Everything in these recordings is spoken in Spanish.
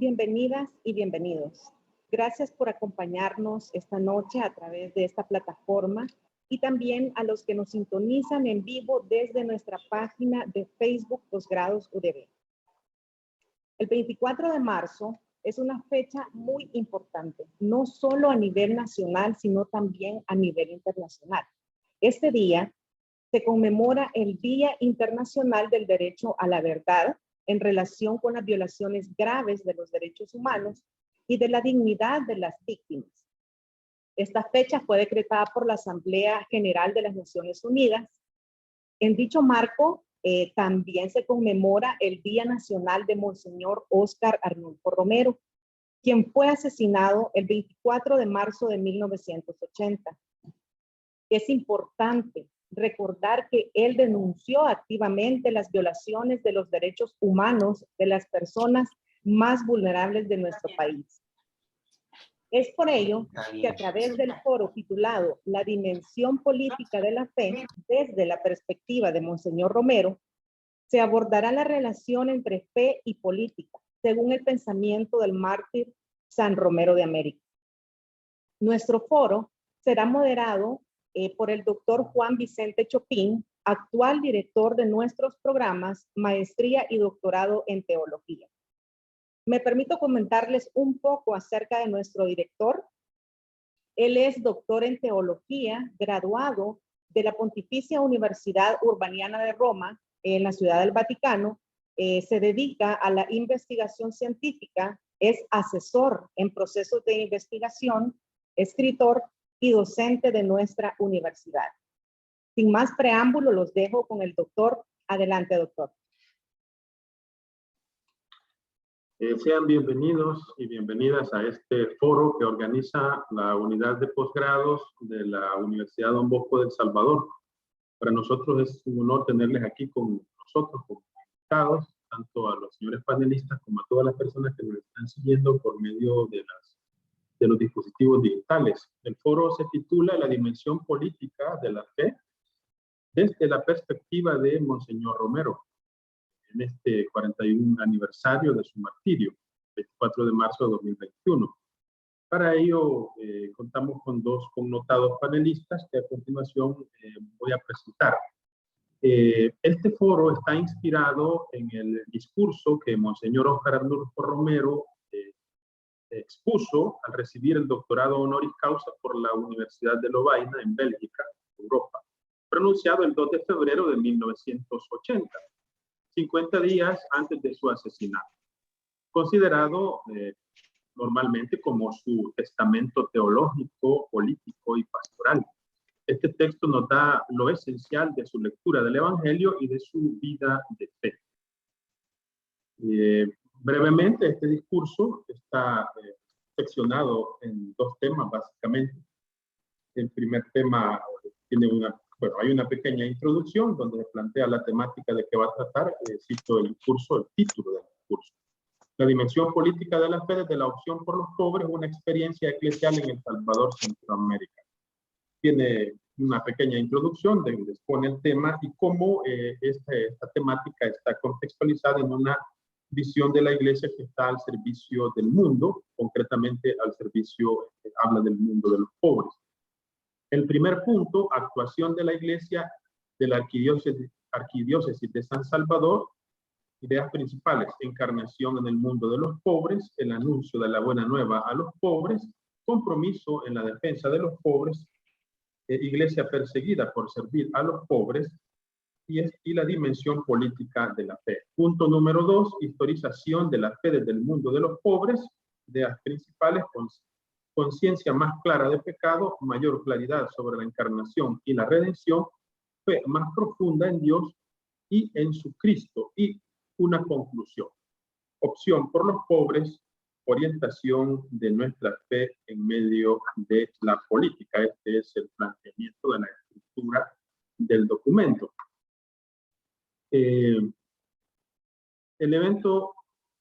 Bienvenidas y bienvenidos. Gracias por acompañarnos esta noche a través de esta plataforma y también a los que nos sintonizan en vivo desde nuestra página de Facebook Posgrados UDB. El 24 de marzo es una fecha muy importante, no solo a nivel nacional, sino también a nivel internacional. Este día se conmemora el Día Internacional del Derecho a la Verdad en relación con las violaciones graves de los derechos humanos y de la dignidad de las víctimas. Esta fecha fue decretada por la Asamblea General de las Naciones Unidas. En dicho marco, también se conmemora el Día Nacional de Monseñor Óscar Arnulfo Romero, quien fue asesinado el 24 de marzo de 1980. Es importante recordar que él denunció activamente las violaciones de los derechos humanos de las personas más vulnerables de nuestro país. Es por ello que a través del foro titulado La dimensión política de la fe desde la perspectiva de Monseñor Romero, se abordará la relación entre fe y política, según el pensamiento del mártir San Romero de América. Nuestro foro será moderado por el doctor Juan Vicente Chopin, actual director de nuestros programas Maestría y Doctorado en Teología. Me permito comentarles un poco acerca de nuestro director. Él es doctor en Teología, graduado de la Pontificia Universidad Urbaniana de Roma, en la Ciudad del Vaticano. Se dedica a la investigación científica, es asesor en procesos de investigación, escritor y docente de nuestra universidad. Sin más preámbulo, los dejo con el doctor. Adelante, doctor. Sean bienvenidos y bienvenidas a este foro que organiza la unidad de posgrados de la Universidad Don Bosco de El Salvador. Para nosotros es un honor tenerles aquí con nosotros como invitados, tanto a los señores panelistas como a todas las personas que nos están siguiendo por medio de los dispositivos digitales. El foro se titula La dimensión política de la fe desde la perspectiva de Monseñor Romero, en este 41 aniversario de su martirio, 24 de marzo de 2021. Para ello, contamos con dos connotados panelistas que a continuación voy a presentar. Este foro está inspirado en el discurso que Monseñor Óscar Arnulfo Romero expuso al recibir el doctorado honoris causa por la Universidad de Lovaina en Bélgica, Europa, pronunciado el 2 de febrero de 1980. 50 días antes de su asesinato, considerado normalmente como su testamento teológico, político y pastoral. Este texto nos da lo esencial de su lectura del Evangelio y de su vida de fe. Brevemente, este discurso está seccionado en dos temas, básicamente. El primer tema tiene hay una pequeña introducción donde se plantea la temática de que va a tratar, cito el título del curso. La dimensión política de la fe desde la opción por los pobres, una experiencia eclesial en El Salvador, Centroamérica. Tiene una pequeña introducción donde expone el tema y cómo esta temática está contextualizada en una visión de la iglesia que está al servicio del mundo, concretamente al servicio, habla del mundo de los pobres. El primer punto, actuación de la Iglesia de la Arquidiócesis de San Salvador, ideas principales, encarnación en el mundo de los pobres, el anuncio de la buena nueva a los pobres, compromiso en la defensa de los pobres, Iglesia perseguida por servir a los pobres y la dimensión política de la fe. Punto número 2, historización de la fe desde el mundo de los pobres, ideas principales, conciencia más clara de pecado, mayor claridad sobre la encarnación y la redención, fe más profunda en Dios y en su Cristo, y una conclusión. Opción por los pobres, orientación de nuestra fe en medio de la política. Este es el planteamiento de la estructura del documento. El evento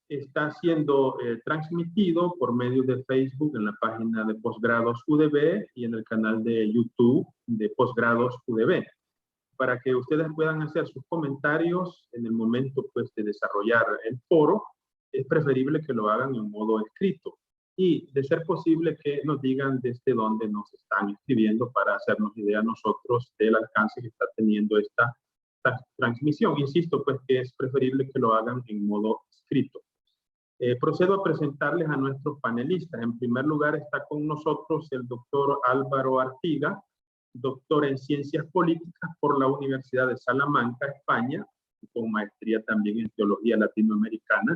está siendo transmitido por medio de Facebook en la página de Posgrados UDB y en el canal de YouTube de Posgrados UDB. Para que ustedes puedan hacer sus comentarios en el momento pues, de desarrollar el foro, es preferible que lo hagan en modo escrito. y de ser posible que nos digan desde dónde nos están escribiendo para hacernos idea nosotros del alcance que está teniendo esta transmisión. Insisto, pues que es preferible que lo hagan en modo escrito. Procedo a presentarles a nuestros panelistas. En primer lugar está con nosotros el doctor Álvaro Artiga, doctor en Ciencias Políticas por la Universidad de Salamanca, España, con maestría también en Teología Latinoamericana,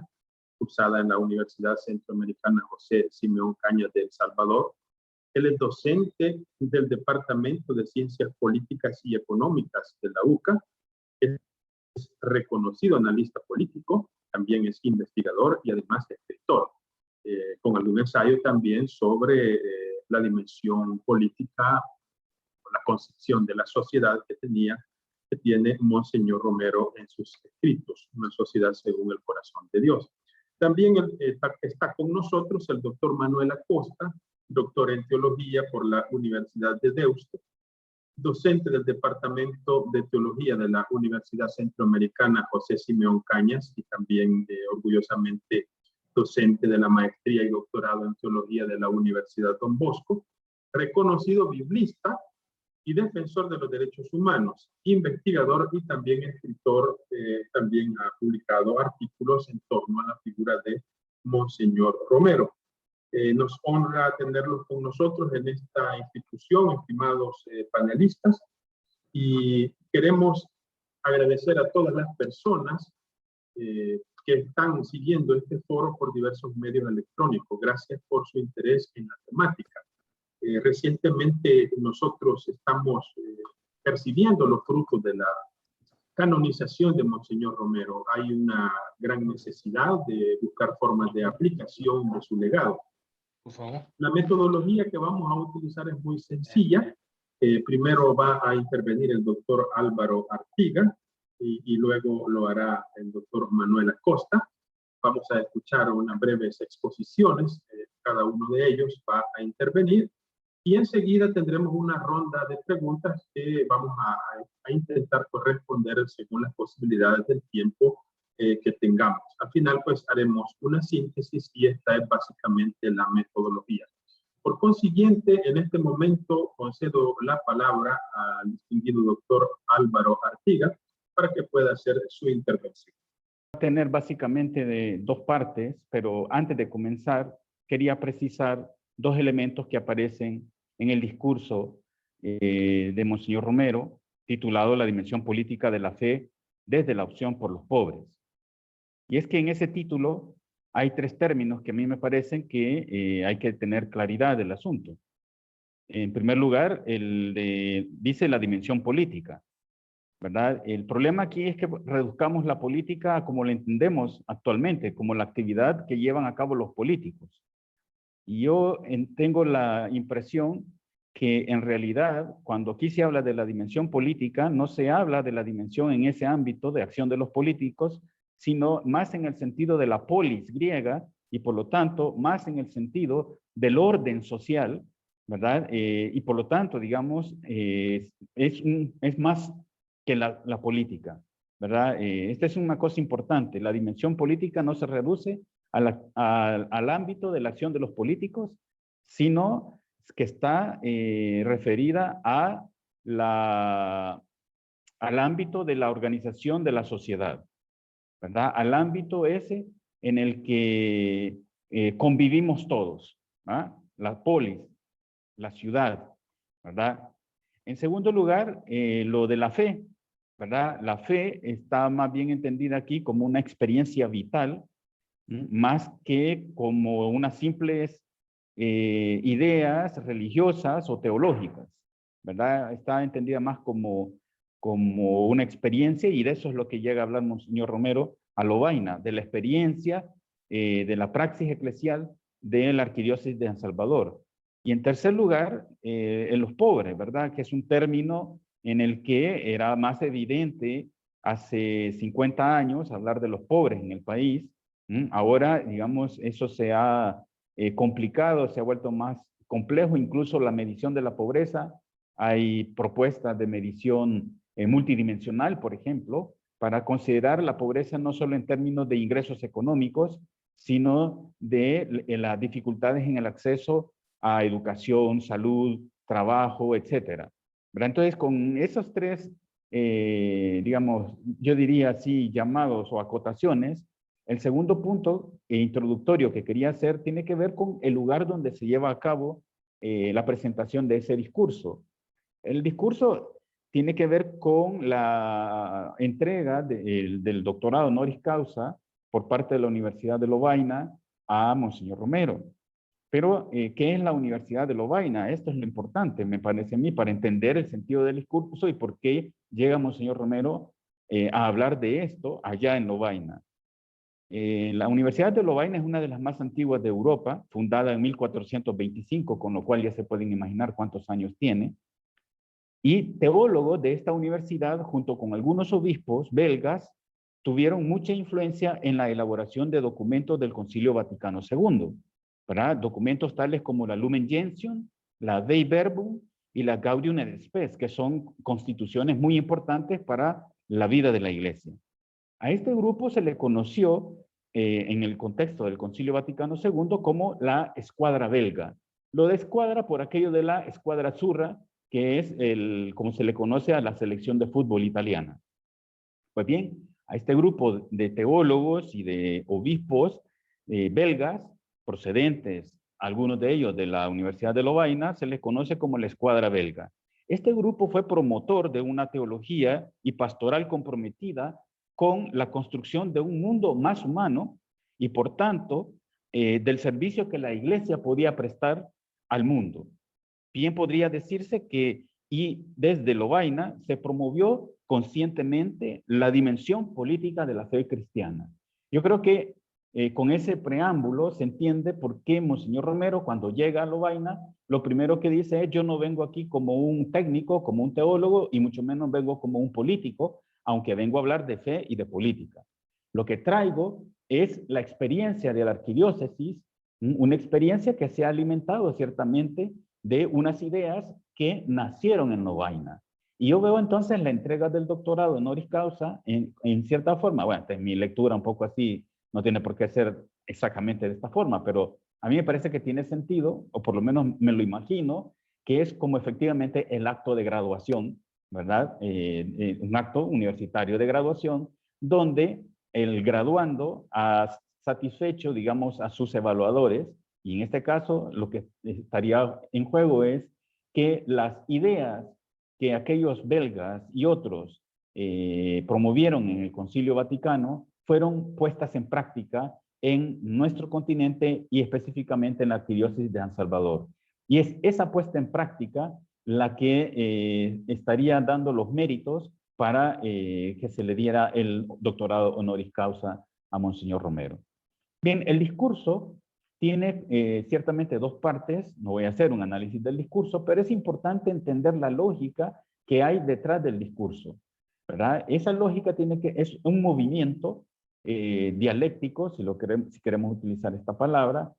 cursada en la Universidad Centroamericana José Simeón Cañas de El Salvador. Él es docente del Departamento de Ciencias Políticas y Económicas de la UCA, es reconocido analista político, también es investigador y además escritor, con algún ensayo también sobre la dimensión política, la concepción de la sociedad que tiene Monseñor Romero en sus escritos, Una sociedad según el corazón de Dios. También está con nosotros el doctor Manuel Acosta, doctor en teología por la Universidad de Deusto, docente del Departamento de Teología de la Universidad Centroamericana José Simeón Cañas y también orgullosamente docente de la maestría y doctorado en teología de la Universidad Don Bosco, reconocido biblista y defensor de los derechos humanos, investigador y también escritor. También ha publicado artículos en torno a la figura de Monseñor Romero. Nos honra tenerlos con nosotros en esta institución, estimados panelistas, y queremos agradecer a todas las personas que están siguiendo este foro por diversos medios electrónicos. Gracias por su interés en la temática. Recientemente nosotros estamos percibiendo los frutos de la canonización de Monseñor Romero. Hay una gran necesidad de buscar formas de aplicación de su legado. Por favor. La metodología que vamos a utilizar es muy sencilla. Primero va a intervenir el doctor Álvaro Artiga y luego lo hará el doctor Manuel Acosta. Vamos a escuchar unas breves exposiciones. Cada uno de ellos va a intervenir y enseguida tendremos una ronda de preguntas que vamos a intentar corresponder según las posibilidades del tiempo que tengamos. Al final, pues, haremos una síntesis y esta es básicamente la metodología. Por consiguiente, en este momento concedo la palabra al distinguido doctor Álvaro Artiga para que pueda hacer su intervención. Va a tener básicamente de dos partes, pero antes de comenzar, quería precisar dos elementos que aparecen en el discurso de Monseñor Romero, titulado La dimensión política de la fe desde la opción por los pobres. Y es que en ese título hay tres términos que a mí me parecen que hay que tener claridad del asunto. En primer lugar, dice la dimensión política, ¿verdad? El problema aquí es que reduzcamos la política como la entendemos actualmente, como la actividad que llevan a cabo los políticos. Y yo tengo la impresión que en realidad, cuando aquí se habla de la dimensión política, no se habla de la dimensión en ese ámbito de acción de los políticos, sino más en el sentido de la polis griega y por lo tanto más en el sentido del orden social, ¿verdad? Y por lo tanto, digamos, es más que la política, ¿verdad? Esta es una cosa importante. La dimensión política no se reduce al ámbito de la acción de los políticos, sino que está referida al ámbito de la organización de la sociedad, ¿verdad? Al ámbito ese en el que convivimos todos, ¿verdad? La polis, la ciudad, ¿verdad? En segundo lugar, lo de la fe, ¿verdad? La fe está más bien entendida aquí como una experiencia vital, más que como unas simples ideas religiosas o teológicas, ¿verdad? Está entendida más como una experiencia, y de eso es lo que llega a hablar Monseñor Romero a Lovaina, de la experiencia de la praxis eclesial de la Arquidiócesis de San Salvador. Y en tercer lugar, en los pobres, ¿verdad? Que es un término en el que era más evidente hace 50 años hablar de los pobres en el país. Ahora, digamos, eso se ha complicado, se ha vuelto más complejo, incluso la medición de la pobreza. Hay propuestas de medición multidimensional, por ejemplo, para considerar la pobreza no solo en términos de ingresos económicos, sino de las dificultades en el acceso a educación, salud, trabajo, etcétera. ¿Verdad? Entonces, con esos tres, digamos, yo diría así, llamados o acotaciones, el segundo punto introductorio que quería hacer tiene que ver con el lugar donde se lleva a cabo la presentación de ese discurso. El discurso tiene que ver con la entrega del doctorado honoris causa por parte de la Universidad de Lovaina a Monseñor Romero. Pero, ¿qué es la Universidad de Lovaina? Esto es lo importante, me parece a mí, para entender el sentido del discurso y por qué llega Monseñor Romero a hablar de esto allá en Lovaina. La Universidad de Lovaina es una de las más antiguas de Europa, fundada en 1425, con lo cual ya se pueden imaginar cuántos años tiene. Y teólogos de esta universidad, junto con algunos obispos belgas, tuvieron mucha influencia en la elaboración de documentos del Concilio Vaticano II, ¿verdad? Documentos tales como la Lumen Gentium, la Dei Verbum y la Gaudium et Spes, que son constituciones muy importantes para la vida de la Iglesia. A este grupo se le conoció en el contexto del Concilio Vaticano II como la escuadra belga. Lo de escuadra por aquello de la escuadra azzurra, que es como se le conoce a la selección de fútbol italiana. Pues bien, a este grupo de teólogos y de obispos belgas, procedentes, algunos de ellos de la Universidad de Lovaina, se les conoce como la escuadra belga. Este grupo fue promotor de una teología y pastoral comprometida con la construcción de un mundo más humano y, por tanto, del servicio que la Iglesia podía prestar al mundo. Bien podría decirse que, y desde Lovaina, se promovió conscientemente la dimensión política de la fe cristiana. Yo creo que con ese preámbulo se entiende por qué Monseñor Romero, cuando llega a Lovaina, lo primero que dice es: yo no vengo aquí como un técnico, como un teólogo, y mucho menos vengo como un político, aunque vengo a hablar de fe y de política. Lo que traigo es la experiencia de la arquidiócesis, una experiencia que se ha alimentado ciertamente de unas ideas que nacieron en Lovaina. Y yo veo entonces la entrega del doctorado honoris causa en cierta forma. Bueno, en mi lectura un poco así, no tiene por qué ser exactamente de esta forma, pero a mí me parece que tiene sentido, o por lo menos me lo imagino, que es como efectivamente el acto de graduación, ¿verdad? Un acto universitario de graduación, donde el graduando ha satisfecho, digamos, a sus evaluadores, y en este caso lo que estaría en juego es que las ideas que aquellos belgas y otros promovieron en el Concilio Vaticano fueron puestas en práctica en nuestro continente y específicamente en la arquidiócesis de San Salvador. Y es esa puesta en práctica la que estaría dando los méritos para que se le diera el doctorado honoris causa a Monseñor Romero. Bien, el discurso tiene ciertamente dos partes. No voy a hacer un análisis del discurso, pero es importante entender la lógica que hay detrás del discurso, ¿verdad? Esa lógica es un movimiento dialéctico, si queremos utilizar esta palabra.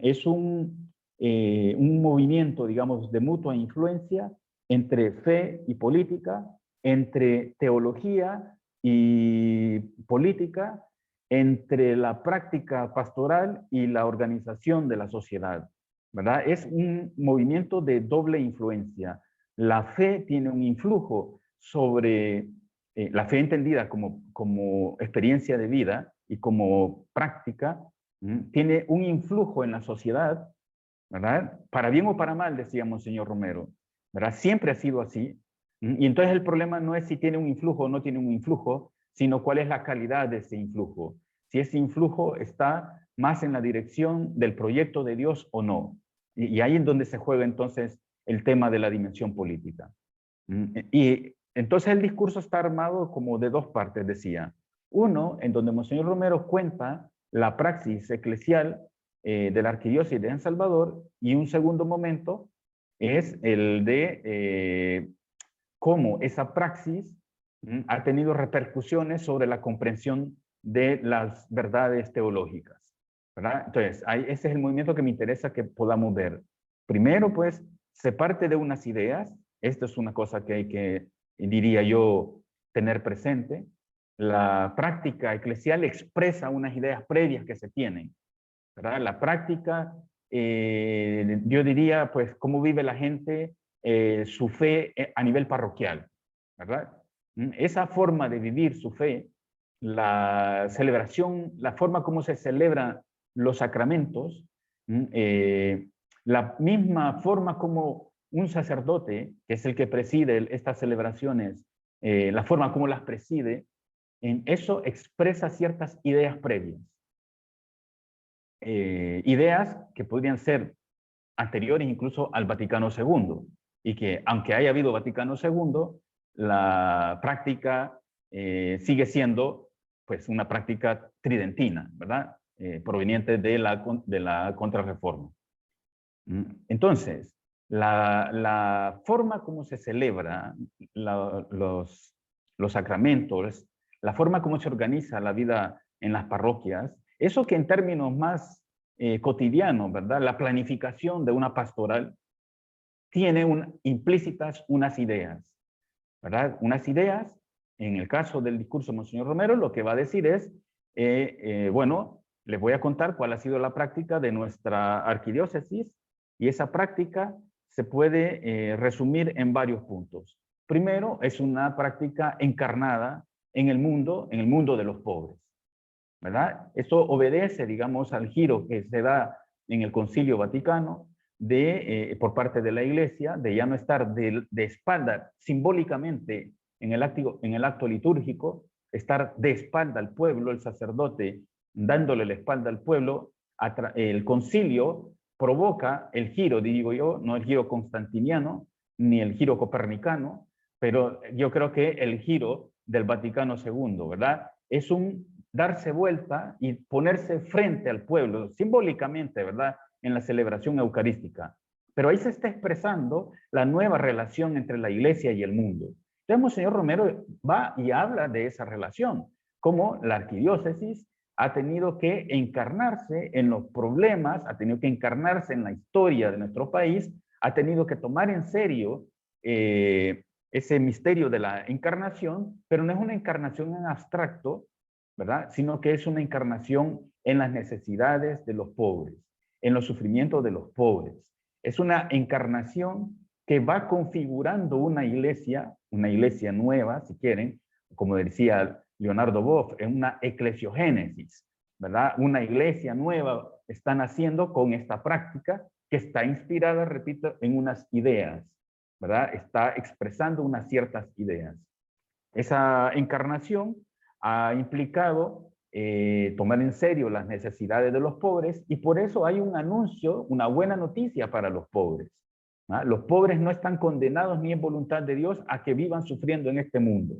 Es un movimiento, digamos, de mutua influencia entre fe y política, entre teología y política, entre la práctica pastoral y la organización de la sociedad, ¿verdad? Es un movimiento de doble influencia. La fe tiene un influjo sobre, la fe entendida como experiencia de vida y como práctica, tiene un influjo en la sociedad, ¿verdad? Para bien o para mal, decía Monseñor Romero, ¿verdad? Siempre ha sido así. Y entonces el problema no es si tiene un influjo o no tiene un influjo, sino cuál es la calidad de ese influjo. Si ese influjo está más en la dirección del proyecto de Dios o no. Y ahí es donde se juega entonces el tema de la dimensión política. Y entonces el discurso está armado como de dos partes, decía. Uno, en donde Monseñor Romero cuenta la praxis eclesial de la arquidiócesis de San Salvador, y un segundo momento es el de cómo esa praxis ha tenido repercusiones sobre la comprensión de las verdades teológicas, ¿verdad? Entonces, ese es el movimiento que me interesa que podamos ver. Primero, pues, se parte de unas ideas. Esto es una cosa que hay que, diría yo, tener presente. La práctica eclesial expresa unas ideas previas que se tienen, ¿verdad? La práctica, yo diría, pues, cómo vive la gente su fe a nivel parroquial, ¿verdad? Esa forma de vivir su fe, la celebración, la forma como se celebran los sacramentos, la misma forma como un sacerdote, que es el que preside estas celebraciones, la forma como las preside, en eso expresa ciertas ideas previas. Ideas que podrían ser anteriores incluso al Vaticano II, y que aunque haya habido Vaticano II, la práctica sigue siendo pues una práctica tridentina, ¿verdad? Proveniente de la Contrarreforma. Entonces, la forma como se celebra los sacramentos, la forma como se organiza la vida en las parroquias, eso que en términos más cotidianos, ¿verdad? La planificación de una pastoral tiene implícitas unas ideas, ¿verdad? Unas ideas, en el caso del discurso de Monseñor Romero, lo que va a decir es, bueno, les voy a contar cuál ha sido la práctica de nuestra arquidiócesis, y esa práctica se puede resumir en varios puntos. Primero, es una práctica encarnada en el mundo de los pobres, ¿verdad? Esto obedece, digamos, al giro que se da en el Concilio Vaticano por parte de la Iglesia, de ya no estar de espalda simbólicamente en el acto litúrgico, estar de espalda al pueblo, el sacerdote dándole la espalda al pueblo. El concilio provoca el giro, digo yo, no el giro constantiniano, ni el giro copernicano, pero yo creo que el giro del Vaticano II, ¿verdad? Es un darse vuelta y ponerse frente al pueblo, simbólicamente, ¿verdad?, en la celebración eucarística. Pero ahí se está expresando la nueva relación entre la Iglesia y el mundo. Entonces, Monseñor Romero va y habla de esa relación, cómo la arquidiócesis ha tenido que encarnarse en los problemas, ha tenido que encarnarse en la historia de nuestro país, ha tenido que tomar en serio ese misterio de la encarnación, pero no es una encarnación en abstracto, ¿verdad? Sino que es una encarnación en las necesidades de los pobres, en los sufrimientos de los pobres. Es una encarnación que va configurando una iglesia nueva, si quieren, como decía Leonardo Boff, en una eclesiogénesis, ¿verdad? Una iglesia nueva está naciendo con esta práctica que está inspirada, repito, en unas ideas, ¿verdad? Está expresando unas ciertas ideas. Esa encarnación ha implicado tomar en serio las necesidades de los pobres, y por eso hay un anuncio, una buena noticia para los pobres. ¿Ah? Los pobres no están condenados ni en voluntad de Dios a que vivan sufriendo en este mundo.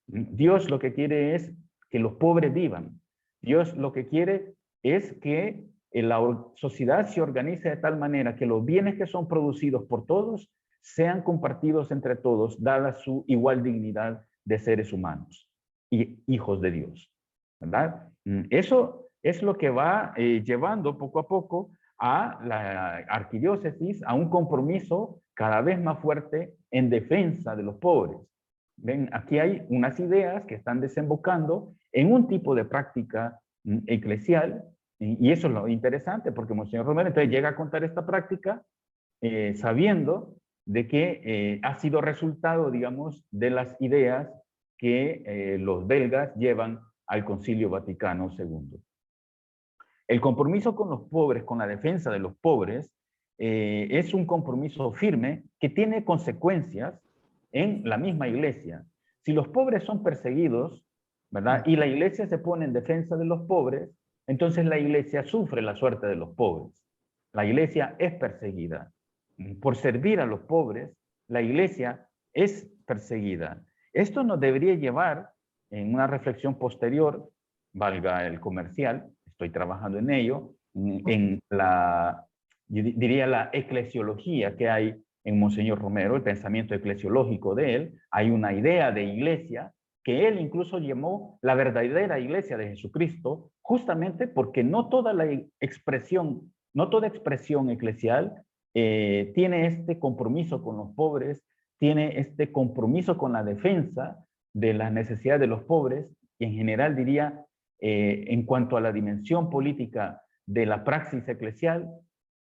Dios lo que quiere es que los pobres vivan. Dios lo que quiere es que la sociedad se organice de tal manera que los bienes que son producidos por todos sean compartidos entre todos, dada su igual dignidad de seres humanos y hijos de Dios, ¿verdad? Eso es lo que va llevando poco a poco a la arquidiócesis a un compromiso cada vez más fuerte en defensa de los pobres. Ven, aquí hay unas ideas que están desembocando en un tipo de práctica eclesial, y eso es lo interesante, porque Monseñor Romero entonces llega a contar esta práctica sabiendo de que ha sido resultado, digamos, de las ideas que los belgas llevan al Concilio Vaticano II. El compromiso con los pobres, con la defensa de los pobres, es un compromiso firme que tiene consecuencias en la misma iglesia. Si los pobres son perseguidos, ¿verdad?, y la iglesia se pone en defensa de los pobres, entonces la iglesia sufre la suerte de los pobres. La iglesia es perseguida. Por servir a los pobres, la iglesia es perseguida. Esto nos debería llevar en una reflexión posterior, valga el comercial, estoy trabajando en ello, en yo diría la eclesiología que hay en Monseñor Romero, el pensamiento eclesiológico de él. Hay una idea de iglesia que él incluso llamó la verdadera iglesia de Jesucristo, justamente porque no toda expresión eclesial tiene este compromiso con los pobres, tiene este compromiso con la defensa de las necesidades de los pobres, y en general diría, en cuanto a la dimensión política de la praxis eclesial,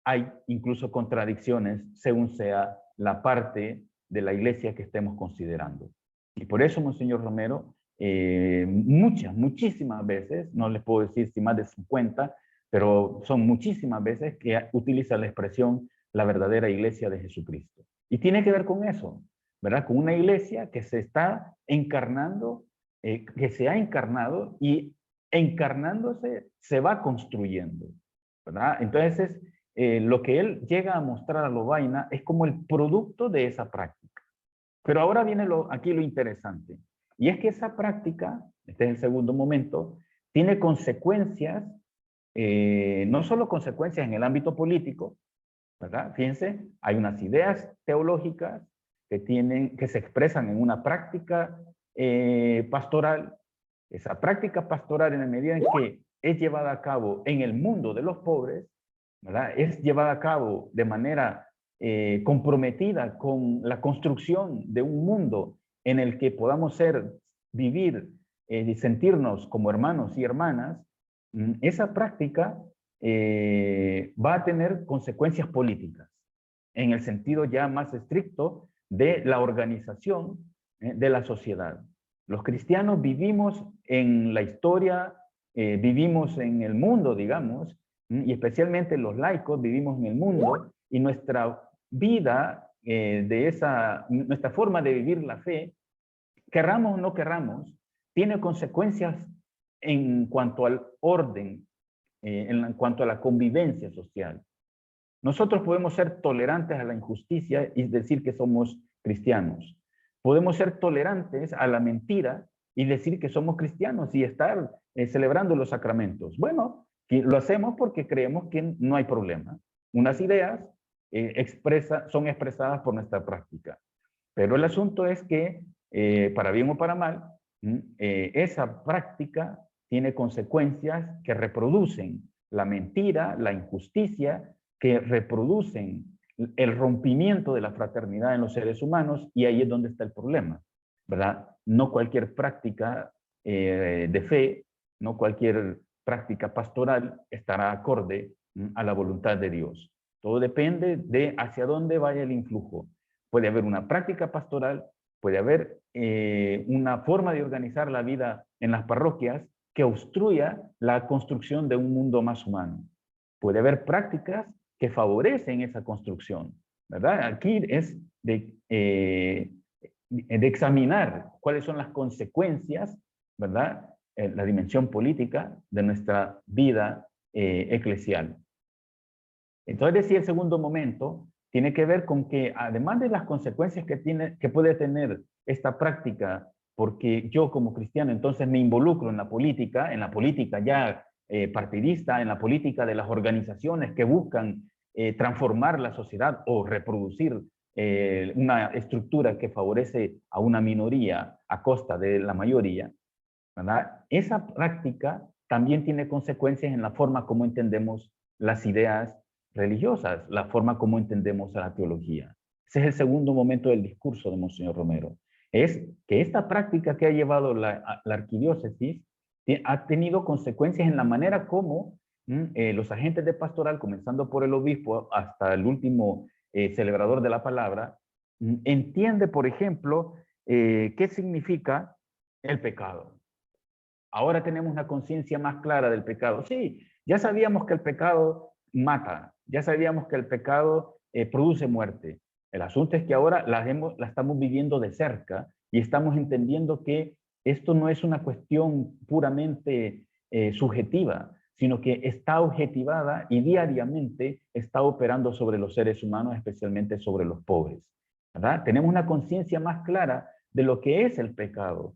hay incluso contradicciones según sea la parte de la iglesia que estemos considerando. Y por eso, Monseñor Romero, muchísimas veces, no les puedo decir si más de 50, pero son muchísimas veces que utiliza la expresión la verdadera iglesia de Jesucristo. Y tiene que ver con eso, ¿verdad? Con una iglesia que se está encarnando, que se ha encarnado y encarnándose se va construyendo, ¿verdad? Entonces, lo que él llega a mostrar a Lovaina es como el producto de esa práctica. Pero ahora viene aquí lo interesante, y es que esa práctica, este es el segundo momento, tiene consecuencias, no solo consecuencias en el ámbito político, ¿verdad? Fíjense, hay unas ideas teológicas que se expresan en una práctica pastoral. Esa práctica pastoral, en la medida en que es llevada a cabo en el mundo de los pobres, ¿verdad? Es llevada a cabo de manera comprometida con la construcción de un mundo en el que podamos vivir y sentirnos como hermanos y hermanas. Esa práctica va a tener consecuencias políticas, en el sentido ya más estricto de la organización de la sociedad. Los cristianos vivimos en la historia, vivimos en el mundo, digamos, y especialmente los laicos vivimos en el mundo, y nuestra vida, nuestra forma de vivir la fe, querramos o no querramos, tiene consecuencias en cuanto al orden, en cuanto a la convivencia social. Nosotros podemos ser tolerantes a la injusticia y decir que somos cristianos. Podemos ser tolerantes a la mentira y decir que somos cristianos y estar celebrando los sacramentos. Bueno, lo hacemos porque creemos que no hay problema. Unas ideas son expresadas por nuestra práctica. Pero el asunto es que, para bien o para mal, esa práctica tiene consecuencias que reproducen la mentira, la injusticia, que reproducen el rompimiento de la fraternidad en los seres humanos, y ahí es donde está el problema, ¿verdad? No cualquier práctica de fe, no cualquier práctica pastoral estará acorde a la voluntad de Dios. Todo depende de hacia dónde vaya el influjo. Puede haber una práctica pastoral, puede haber una forma de organizar la vida en las parroquias que obstruya la construcción de un mundo más humano. Puede haber prácticas que favorecen esa construcción, ¿verdad? Aquí es de examinar cuáles son las consecuencias, ¿verdad? La dimensión política de nuestra vida eclesial. Entonces, decía, el segundo momento tiene que ver con que, además de las consecuencias que puede tener esta práctica, porque yo como cristiano entonces me involucro en la política ya partidista, en la política de las organizaciones que buscan transformar la sociedad o reproducir una estructura que favorece a una minoría a costa de la mayoría, ¿verdad? Esa práctica también tiene consecuencias en la forma como entendemos las ideas religiosas, la forma como entendemos a la teología. Ese es el segundo momento del discurso de Monseñor Romero. Es que esta práctica que ha llevado la arquidiócesis ha tenido consecuencias en la manera como los agentes de pastoral, comenzando por el obispo hasta el último celebrador de la palabra, entiende, por ejemplo, qué significa el pecado. Ahora tenemos una conciencia más clara del pecado. Sí, ya sabíamos que el pecado mata, ya sabíamos que el pecado produce muerte. El asunto es que ahora la estamos viviendo de cerca y estamos entendiendo que esto no es una cuestión puramente subjetiva, sino que está objetivada y diariamente está operando sobre los seres humanos, especialmente sobre los pobres, ¿verdad? Tenemos una conciencia más clara de lo que es el pecado.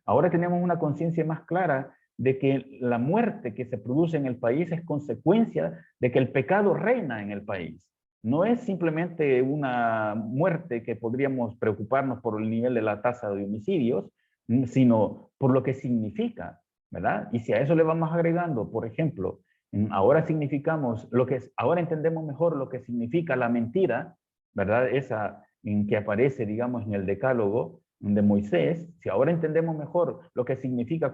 Ahora tenemos una conciencia más clara de que la muerte que se produce en el país es consecuencia de que el pecado reina en el país. No es simplemente una muerte que podríamos preocuparnos por el nivel de la tasa de homicidios, sino por lo que significa, ¿verdad? Y si a eso le vamos agregando, por ejemplo, ahora ahora entendemos mejor lo que significa la mentira, ¿verdad? Esa en que aparece, digamos, en el decálogo, de Moisés, si ahora entendemos mejor lo que significa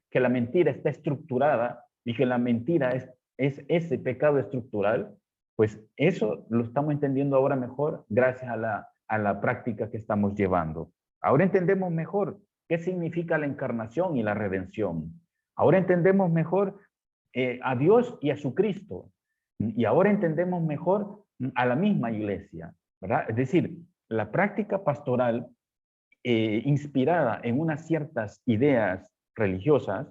que la mentira está estructurada y que la mentira es ese pecado estructural, pues eso lo estamos entendiendo ahora mejor gracias a la práctica que estamos llevando. Ahora entendemos mejor qué significa la encarnación y la redención. Ahora entendemos mejor a Dios y a su Cristo. Y ahora entendemos mejor a la misma iglesia, ¿verdad? Es decir, la práctica pastoral inspirada en unas ciertas ideas religiosas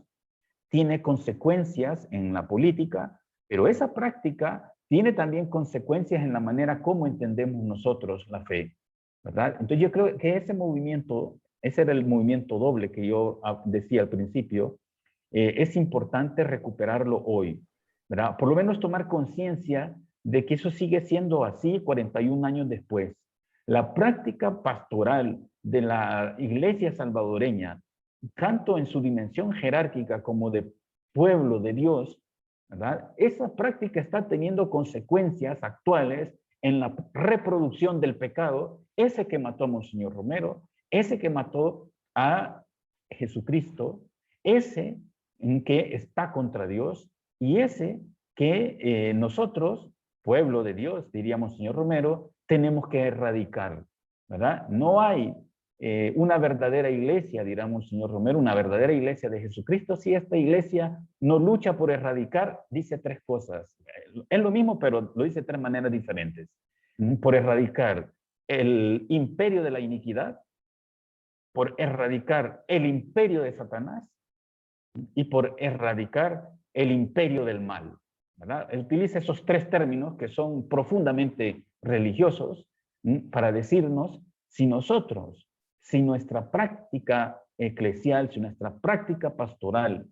tiene consecuencias en la política, pero esa práctica tiene también consecuencias en la manera como entendemos nosotros la fe, ¿verdad? Entonces yo creo que ese movimiento, ese era el movimiento doble que yo decía al principio, es importante recuperarlo hoy, ¿verdad? Por lo menos tomar conciencia de que eso sigue siendo así 41 años después. La práctica pastoral de la iglesia salvadoreña, tanto en su dimensión jerárquica como de pueblo de Dios, ¿verdad? Esa práctica está teniendo consecuencias actuales en la reproducción del pecado, ese que mató a Monseñor Romero, ese que mató a Jesucristo, ese en que está contra Dios y ese que nosotros, pueblo de Dios, diríamos señor Romero, tenemos que erradicar, ¿verdad? No hay una verdadera iglesia, diríamos señor Romero, una verdadera iglesia de Jesucristo, si esta iglesia no lucha por erradicar, dice tres cosas. Es lo mismo, pero lo dice de tres maneras diferentes. Por erradicar el imperio de la iniquidad, por erradicar el imperio de Satanás y por erradicar el imperio del mal, ¿verdad? Utiliza esos tres términos que son profundamente religiosos para decirnos si nosotros, si nuestra práctica eclesial, si nuestra práctica pastoral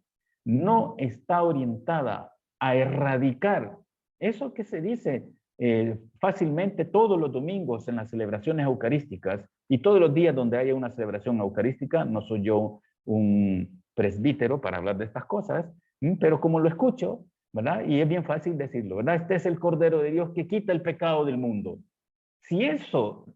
no está orientada a erradicar eso que se dice fácilmente todos los domingos en las celebraciones eucarísticas y todos los días donde haya una celebración eucarística, no soy yo un presbítero para hablar de estas cosas, pero como lo escucho, ¿verdad? Y es bien fácil decirlo, ¿verdad? Este es el Cordero de Dios que quita el pecado del mundo. Si eso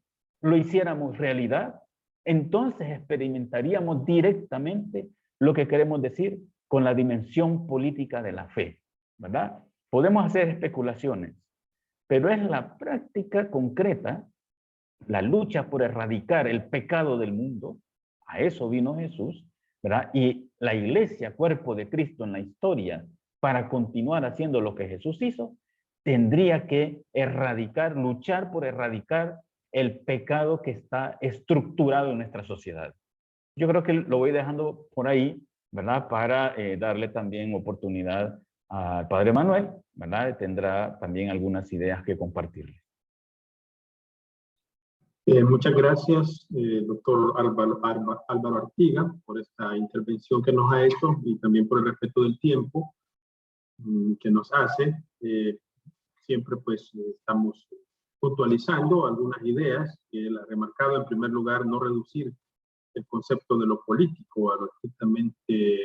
lo hiciéramos realidad, entonces experimentaríamos directamente lo que queremos decir con la dimensión política de la fe, ¿verdad? Podemos hacer especulaciones, pero es la práctica concreta, la lucha por erradicar el pecado del mundo, a eso vino Jesús, ¿verdad? Y la iglesia, cuerpo de Cristo en la historia, para continuar haciendo lo que Jesús hizo, tendría que erradicar, luchar por erradicar el pecado que está estructurado en nuestra sociedad. Yo creo que lo voy dejando por ahí, ¿verdad? Para darle también oportunidad al Padre Manuel, ¿verdad? Tendrá también algunas ideas que compartirle. Muchas gracias, doctor Álvaro Artiga, por esta intervención que nos ha hecho y también por el respeto del tiempo que nos hace. Siempre pues estamos puntualizando algunas ideas que él ha remarcado. En primer lugar, no reducir el concepto de lo político a lo estrictamente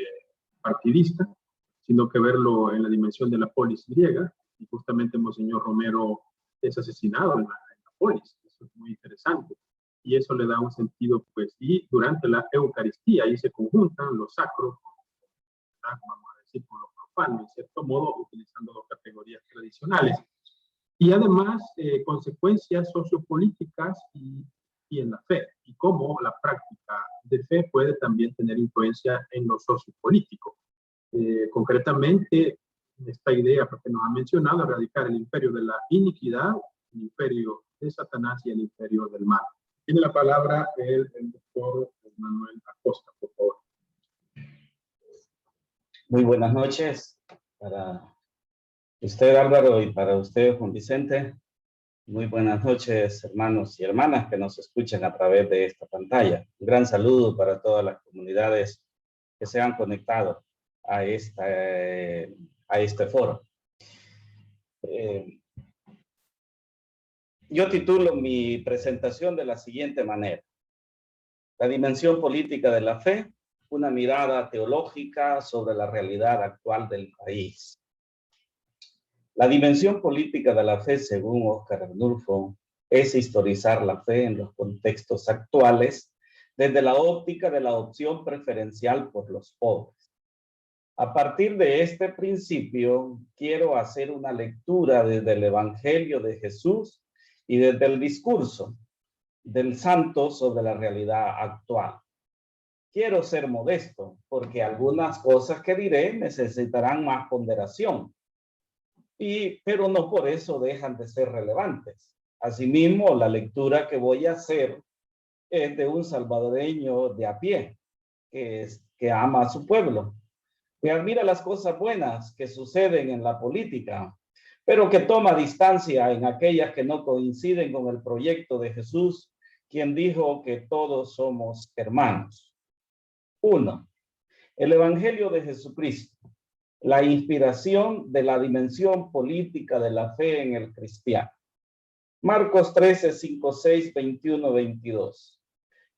partidista, sino que verlo en la dimensión de la polis griega. Y justamente Monseñor Romero es asesinado en la polis. Eso es muy interesante. Y eso le da un sentido, pues, y durante la Eucaristía ahí se conjuntan los sacros, vamos a decir, con lo profano, en cierto modo, utilizando dos categorías tradicionales. Y además, consecuencias sociopolíticas y en la fe, y cómo la práctica de fe puede también tener influencia en lo sociopolítico. Concretamente, esta idea que nos ha mencionado, erradicar el imperio de la iniquidad, el imperio de Satanás y el imperio del mal. Tiene la palabra el doctor Manuel Acosta, por favor. Muy buenas noches para usted, Álvaro, y para usted, Juan Vicente. Muy buenas noches, hermanos y hermanas que nos escuchan a través de esta pantalla. Un gran saludo para todas las comunidades que se han conectado a este foro. Yo titulo mi presentación de la siguiente manera: la dimensión política de la fe, una mirada teológica sobre la realidad actual del país. La dimensión política de la fe, según Óscar Arnulfo, es historizar la fe en los contextos actuales desde la óptica de la opción preferencial por los pobres. A partir de este principio, quiero hacer una lectura desde el Evangelio de Jesús y desde el discurso del santo sobre la realidad actual. Quiero ser modesto, porque algunas cosas que diré necesitarán más ponderación, pero no por eso dejan de ser relevantes. Asimismo, la lectura que voy a hacer es de un salvadoreño de a pie, que ama a su pueblo, que admira las cosas buenas que suceden en la política, pero que toma distancia en aquellas que no coinciden con el proyecto de Jesús, quien dijo que todos somos hermanos. 1. El Evangelio de Jesucristo, la inspiración de la dimensión política de la fe en el cristiano. Marcos 13, 5, 6, 21, 22.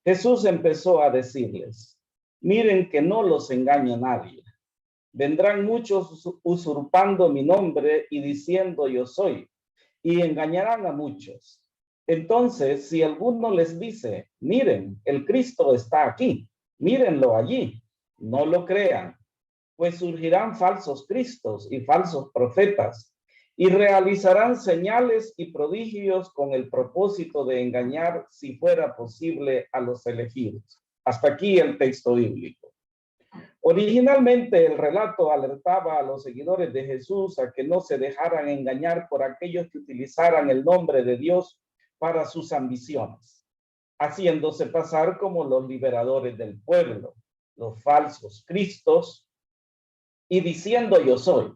Jesús empezó a decirles, miren que no los engaña nadie. Vendrán muchos usurpando mi nombre y diciendo yo soy, y engañarán a muchos. Entonces, si alguno les dice, miren, el Cristo está aquí, mírenlo allí, no lo crean, pues surgirán falsos cristos y falsos profetas, y realizarán señales y prodigios con el propósito de engañar, si fuera posible, a los elegidos. Hasta aquí el texto bíblico. Originalmente el relato alertaba a los seguidores de Jesús a que no se dejaran engañar por aquellos que utilizaran el nombre de Dios para sus ambiciones, haciéndose pasar como los liberadores del pueblo, los falsos cristos, y diciendo yo soy.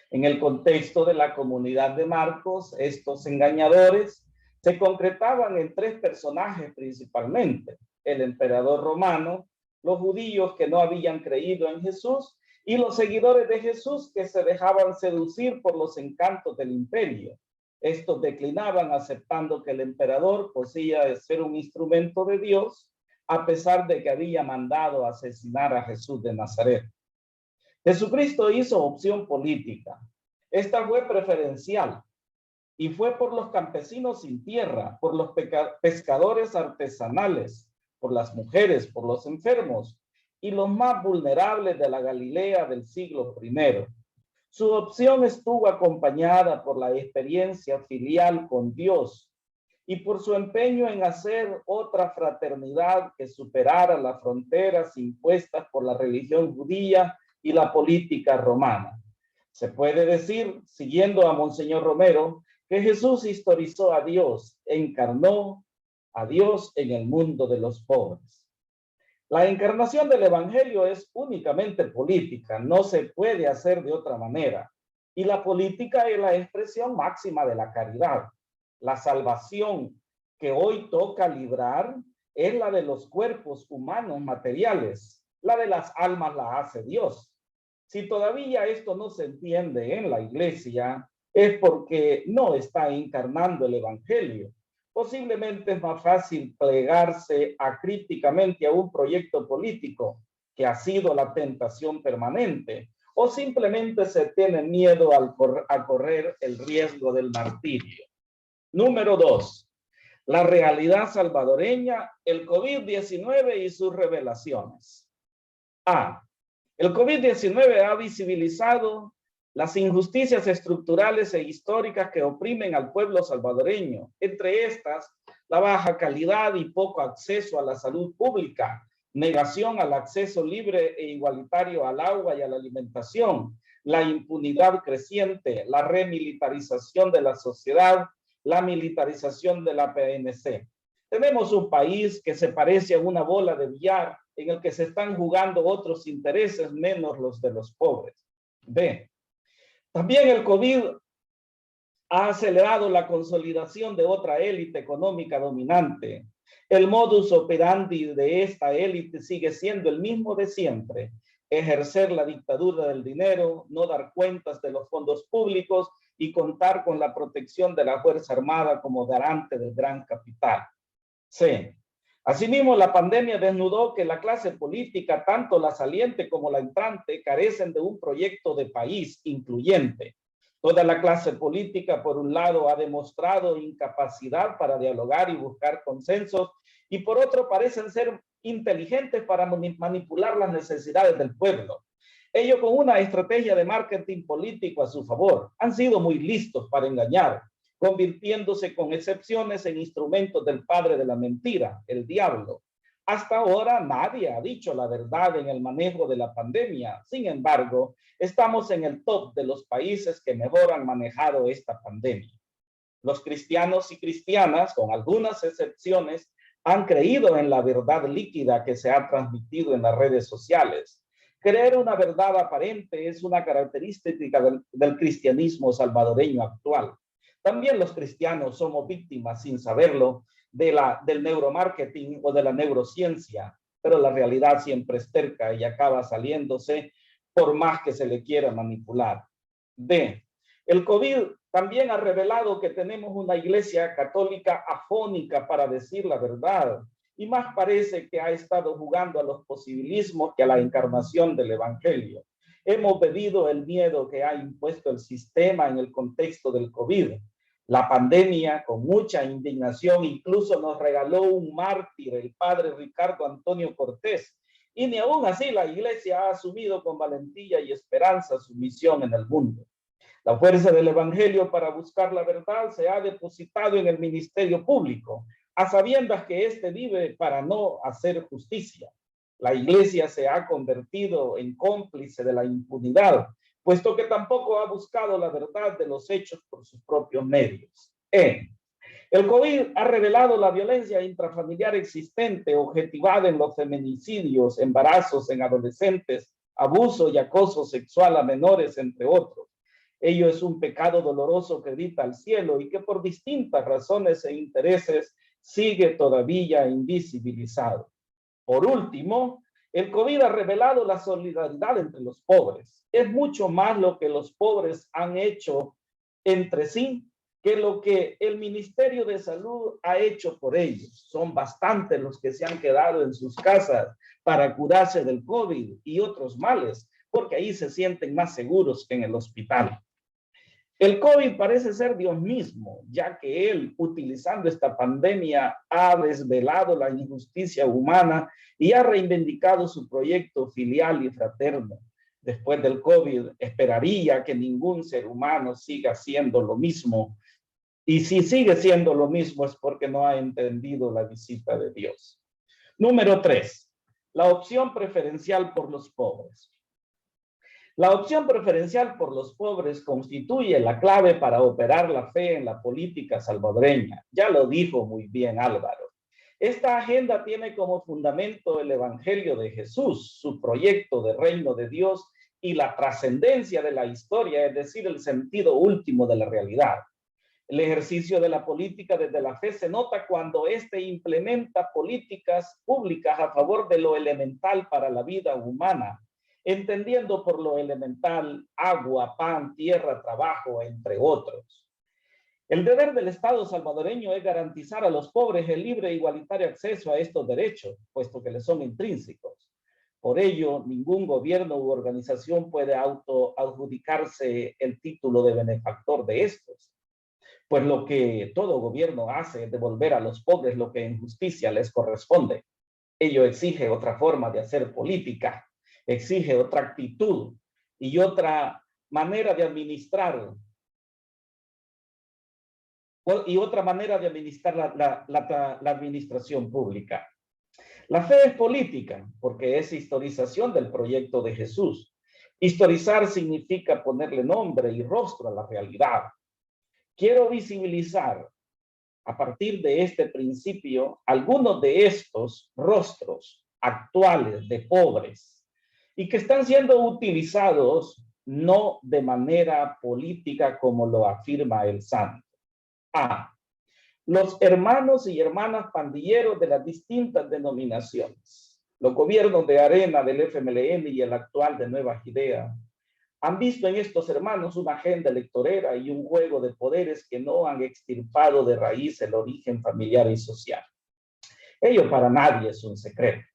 En el contexto de la comunidad de Marcos, estos engañadores se concretaban en tres personajes principalmente: el emperador romano, los judíos que no habían creído en Jesús y los seguidores de Jesús que se dejaban seducir por los encantos del imperio. Estos declinaban aceptando que el emperador poseía ser un instrumento de Dios, a pesar de que había mandado asesinar a Jesús de Nazaret. Jesucristo hizo opción política. Esta fue preferencial y fue por los campesinos sin tierra, por los pescadores artesanales, por las mujeres, por los enfermos y los más vulnerables de la Galilea del siglo I. Su opción estuvo acompañada por la experiencia filial con Dios y por su empeño en hacer otra fraternidad que superara las fronteras impuestas por la religión judía y la política romana. Se puede decir, siguiendo a Monseñor Romero, que Jesús historizó a Dios, encarnó a Dios en el mundo de los pobres. La encarnación del Evangelio es únicamente política, no se puede hacer de otra manera. Y la política es la expresión máxima de la caridad. La salvación que hoy toca librar es la de los cuerpos humanos materiales. La de las almas la hace Dios. Si todavía esto no se entiende en la iglesia, es porque no está encarnando el Evangelio. Posiblemente es más fácil plegarse acríticamente a un proyecto político, que ha sido la tentación permanente, o simplemente se tiene miedo a correr el riesgo del martirio. Número 2. La realidad salvadoreña, el COVID-19 y sus revelaciones. A. El COVID-19 ha visibilizado las injusticias estructurales e históricas que oprimen al pueblo salvadoreño, entre estas, la baja calidad y poco acceso a la salud pública, negación al acceso libre e igualitario al agua y a la alimentación, la impunidad creciente, la remilitarización de la sociedad, la militarización de la PNC. Tenemos un país que se parece a una bola de billar en el que se están jugando otros intereses menos los de los pobres. B. También el COVID ha acelerado la consolidación de otra élite económica dominante. El modus operandi de esta élite sigue siendo el mismo de siempre: ejercer la dictadura del dinero, no dar cuentas de los fondos públicos y contar con la protección de la Fuerza Armada como garante del gran capital. C. Asimismo, la pandemia desnudó que la clase política, tanto la saliente como la entrante, carecen de un proyecto de país incluyente. Toda la clase política, por un lado, ha demostrado incapacidad para dialogar y buscar consensos, y por otro parecen ser inteligentes para manipular las necesidades del pueblo. Ellos, con una estrategia de marketing político a su favor, han sido muy listos para engañar, convirtiéndose con excepciones en instrumentos del padre de la mentira, el diablo. Hasta ahora nadie ha dicho la verdad en el manejo de la pandemia. Sin embargo, estamos en el top de los países que mejor han manejado esta pandemia. Los cristianos y cristianas, con algunas excepciones, han creído en la verdad líquida que se ha transmitido en las redes sociales. Creer una verdad aparente es una característica del cristianismo salvadoreño actual. También los cristianos somos víctimas, sin saberlo, del neuromarketing o de la neurociencia, pero la realidad siempre es terca y acaba saliéndose por más que se le quiera manipular. B. El COVID también ha revelado que tenemos una iglesia católica afónica para decir la verdad, y más parece que ha estado jugando a los posibilismos que a la encarnación del evangelio. Hemos bebido el miedo que ha impuesto el sistema en el contexto del COVID. La pandemia, con mucha indignación, incluso nos regaló un mártir, el padre Ricardo Antonio Cortés, y ni aún así la iglesia ha asumido con valentía y esperanza su misión en el mundo. La fuerza del evangelio para buscar la verdad se ha depositado en el ministerio público, a sabiendas que éste vive para no hacer justicia. La iglesia se ha convertido en cómplice de la impunidad, puesto que tampoco ha buscado la verdad de los hechos por sus propios medios. El COVID ha revelado la violencia intrafamiliar existente, objetivada en los feminicidios, embarazos en adolescentes, abuso y acoso sexual a menores, entre otros. Ello es un pecado doloroso que grita al cielo y que por distintas razones e intereses sigue todavía invisibilizado. Por último, el COVID ha revelado la solidaridad entre los pobres. Es mucho más lo que los pobres han hecho entre sí que lo que el Ministerio de Salud ha hecho por ellos. Son bastantes los que se han quedado en sus casas para curarse del COVID y otros males, porque ahí se sienten más seguros que en el hospital. El COVID parece ser Dios mismo, ya que él, utilizando esta pandemia, ha desvelado la injusticia humana y ha reivindicado su proyecto filial y fraterno. Después del COVID, esperaría que ningún ser humano siga siendo lo mismo. Y si sigue siendo lo mismo es porque no ha entendido la visita de Dios. Número 3. La opción preferencial por los pobres. La opción preferencial por los pobres constituye la clave para operar la fe en la política salvadoreña. Ya lo dijo muy bien Álvaro. Esta agenda tiene como fundamento el Evangelio de Jesús, su proyecto de reino de Dios y la trascendencia de la historia, es decir, el sentido último de la realidad. El ejercicio de la política desde la fe se nota cuando éste implementa políticas públicas a favor de lo elemental para la vida humana, entendiendo por lo elemental agua, pan, tierra, trabajo, entre otros. El deber del Estado salvadoreño es garantizar a los pobres el libre e igualitario acceso a estos derechos, puesto que les son intrínsecos. Por ello, ningún gobierno u organización puede autoadjudicarse el título de benefactor de estos, pues lo que todo gobierno hace es devolver a los pobres lo que en justicia les corresponde. Ello exige otra forma de hacer política, exige otra actitud y otra manera de administrar la administración pública. La fe es política porque es historización del proyecto de Jesús. Historizar significa ponerle nombre y rostro a la realidad. Quiero visibilizar a partir de este principio algunos de estos rostros actuales de pobres y que están siendo utilizados no de manera política como lo afirma el santo. A. Los hermanos y hermanas pandilleros de las distintas denominaciones. Los gobiernos de Arena, del FMLN y el actual de Nueva Idea han visto en estos hermanos una agenda electorera y un juego de poderes que no han extirpado de raíz el origen familiar y social. Ello para nadie es un secreto.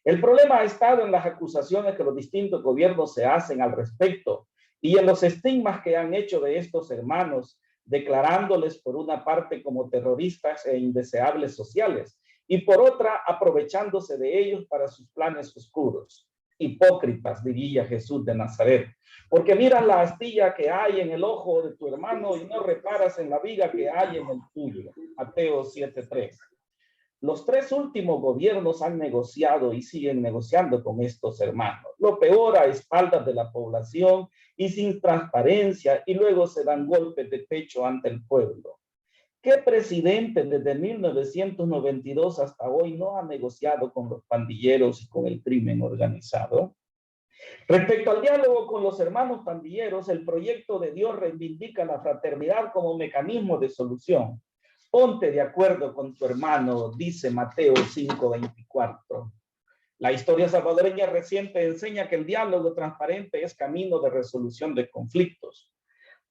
El problema ha estado en las acusaciones que los distintos gobiernos se hacen al respecto y en los estigmas que han hecho de estos hermanos, declarándoles por una parte como terroristas e indeseables sociales y por otra aprovechándose de ellos para sus planes oscuros. Hipócritas, diría Jesús de Nazaret, porque miras la astilla que hay en el ojo de tu hermano y no reparas en la viga que hay en el tuyo. Mateo 7:3. Los tres últimos gobiernos han negociado y siguen negociando con estos hermanos. Lo peor a espaldas de la población y sin transparencia, y luego se dan golpes de pecho ante el pueblo. ¿Qué presidente desde 1992 hasta hoy no ha negociado con los pandilleros y con el crimen organizado? Respecto al diálogo con los hermanos pandilleros, el proyecto de Dios reivindica la fraternidad como mecanismo de solución. Ponte de acuerdo con tu hermano, dice Mateo 5:24. La historia salvadoreña reciente enseña que el diálogo transparente es camino de resolución de conflictos.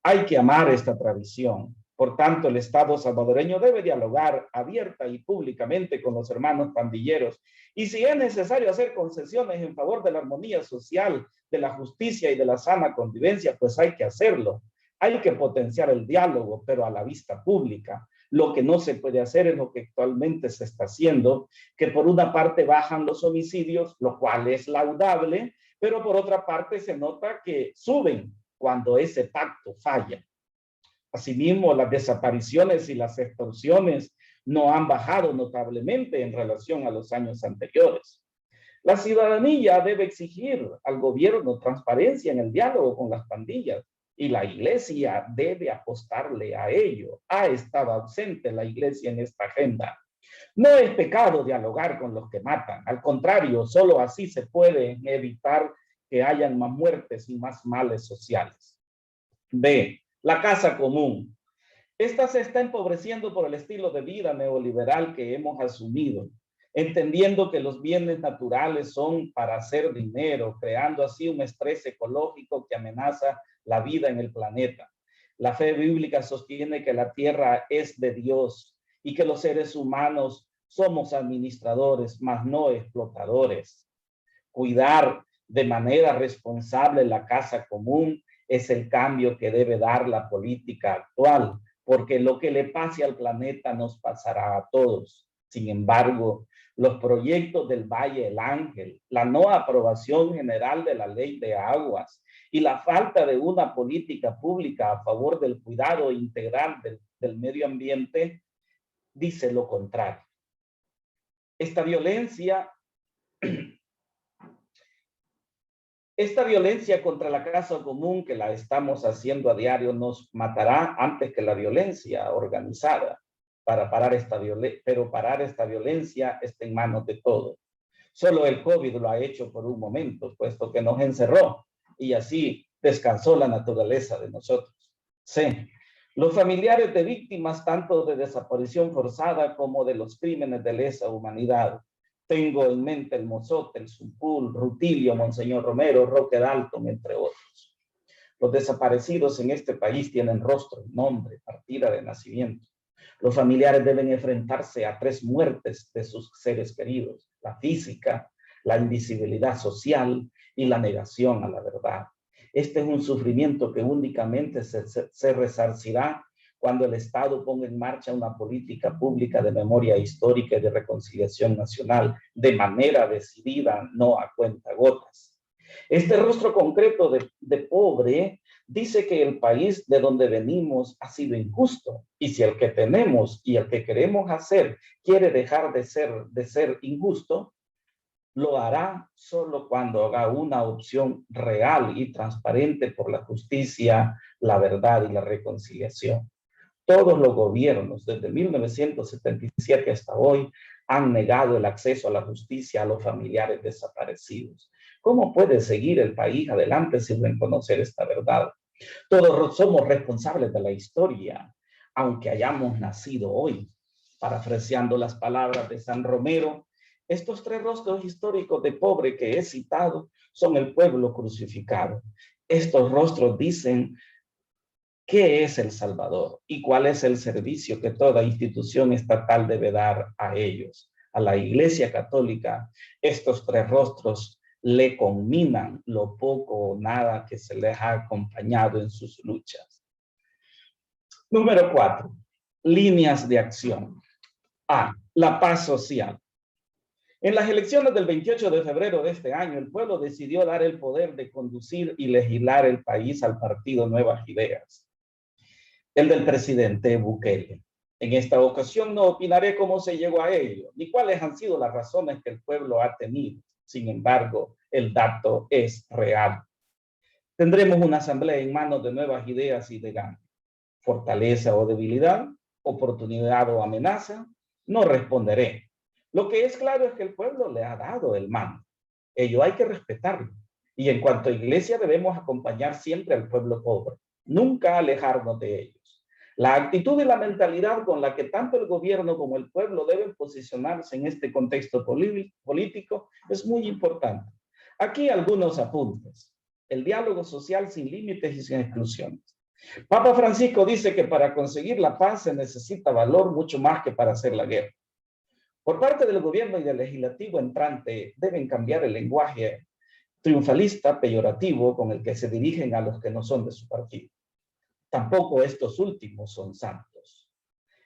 Hay que amar esta tradición. Por tanto, el Estado salvadoreño debe dialogar abierta y públicamente con los hermanos pandilleros. Y si es necesario hacer concesiones en favor de la armonía social, de la justicia y de la sana convivencia, pues hay que hacerlo. Hay que potenciar el diálogo, pero a la vista pública. Lo que no se puede hacer es lo que actualmente se está haciendo, que por una parte bajan los homicidios, lo cual es laudable, pero por otra parte se nota que suben cuando ese pacto falla. Asimismo, las desapariciones y las extorsiones no han bajado notablemente en relación a los años anteriores. La ciudadanía debe exigir al gobierno transparencia en el diálogo con las pandillas y la iglesia debe apostarle a ello. Ha estado ausente la iglesia en esta agenda. No es pecado dialogar con los que matan. Al contrario, solo así se puede evitar que hayan más muertes y más males sociales. B. La casa común. Esta se está empobreciendo por el estilo de vida neoliberal que hemos asumido, entendiendo que los bienes naturales son para hacer dinero, creando así un estrés ecológico que amenaza la vida en el planeta. La fe bíblica sostiene que la tierra es de Dios y que los seres humanos somos administradores, mas no explotadores. Cuidar de manera responsable la casa común es el cambio que debe dar la política actual, porque lo que le pase al planeta nos pasará a todos. Sin embargo, los proyectos del Valle del Ángel, la no aprobación general de la ley de aguas y la falta de una política pública a favor del cuidado integral del medio ambiente dice lo contrario. Esta violencia contra la casa común que la estamos haciendo a diario nos matará antes que la violencia organizada. Pero parar esta violencia está en manos de todos. Solo el COVID lo ha hecho por un momento, puesto que nos encerró y así descansó la naturaleza de nosotros. C. Los familiares de víctimas tanto de desaparición forzada como de los crímenes de lesa humanidad. Tengo en mente el Mozote, el Zumpul, Rutilio, Monseñor Romero, Roque Dalton, entre otros. Los desaparecidos en este país tienen rostro, nombre, partida de nacimiento. Los familiares deben enfrentarse a 3 muertes de sus seres queridos: la física, la invisibilidad social y la negación a la verdad. Este es un sufrimiento que únicamente se resarcirá cuando el Estado ponga en marcha una política pública de memoria histórica y de reconciliación nacional de manera decidida, no a cuentagotas. Este rostro concreto de pobre dice que el país de donde venimos ha sido injusto, y si el que tenemos y el que queremos hacer quiere dejar de ser injusto, lo hará solo cuando haga una opción real y transparente por la justicia, la verdad y la reconciliación. Todos los gobiernos, desde 1977 hasta hoy, han negado el acceso a la justicia a los familiares desaparecidos. ¿Cómo puede seguir el país adelante sin reconocer esta verdad? Todos somos responsables de la historia, aunque hayamos nacido hoy. Parafraseando las palabras de San Romero, estos 3 rostros históricos de pobre que he citado son el pueblo crucificado. Estos rostros dicen qué es El Salvador y cuál es el servicio que toda institución estatal debe dar a ellos. A la Iglesia Católica, estos 3 rostros le conminan lo poco o nada que se les ha acompañado en sus luchas. Número 4. Líneas de acción. A. la paz social. En las elecciones del 28 de febrero de este año, el pueblo decidió dar el poder de conducir y legislar el país al partido Nuevas Ideas, el del presidente Bukele. En esta ocasión no opinaré cómo se llegó a ello, ni cuáles han sido las razones que el pueblo ha tenido. Sin embargo, el dato es real. Tendremos una asamblea en manos de Nuevas Ideas y de Gandhi. Fortaleza o debilidad, oportunidad o amenaza, no responderé. Lo que es claro es que el pueblo le ha dado el mando. Ello hay que respetarlo. Y en cuanto a iglesia, debemos acompañar siempre al pueblo pobre, nunca alejarnos de ellos. La actitud y la mentalidad con la que tanto el gobierno como el pueblo deben posicionarse en este contexto político es muy importante. Aquí algunos apuntes. El diálogo social sin límites y sin exclusiones. Papa Francisco dice que para conseguir la paz se necesita valor mucho más que para hacer la guerra. Por parte del gobierno y del legislativo entrante deben cambiar el lenguaje triunfalista, peyorativo, con el que se dirigen a los que no son de su partido. Tampoco estos últimos son santos.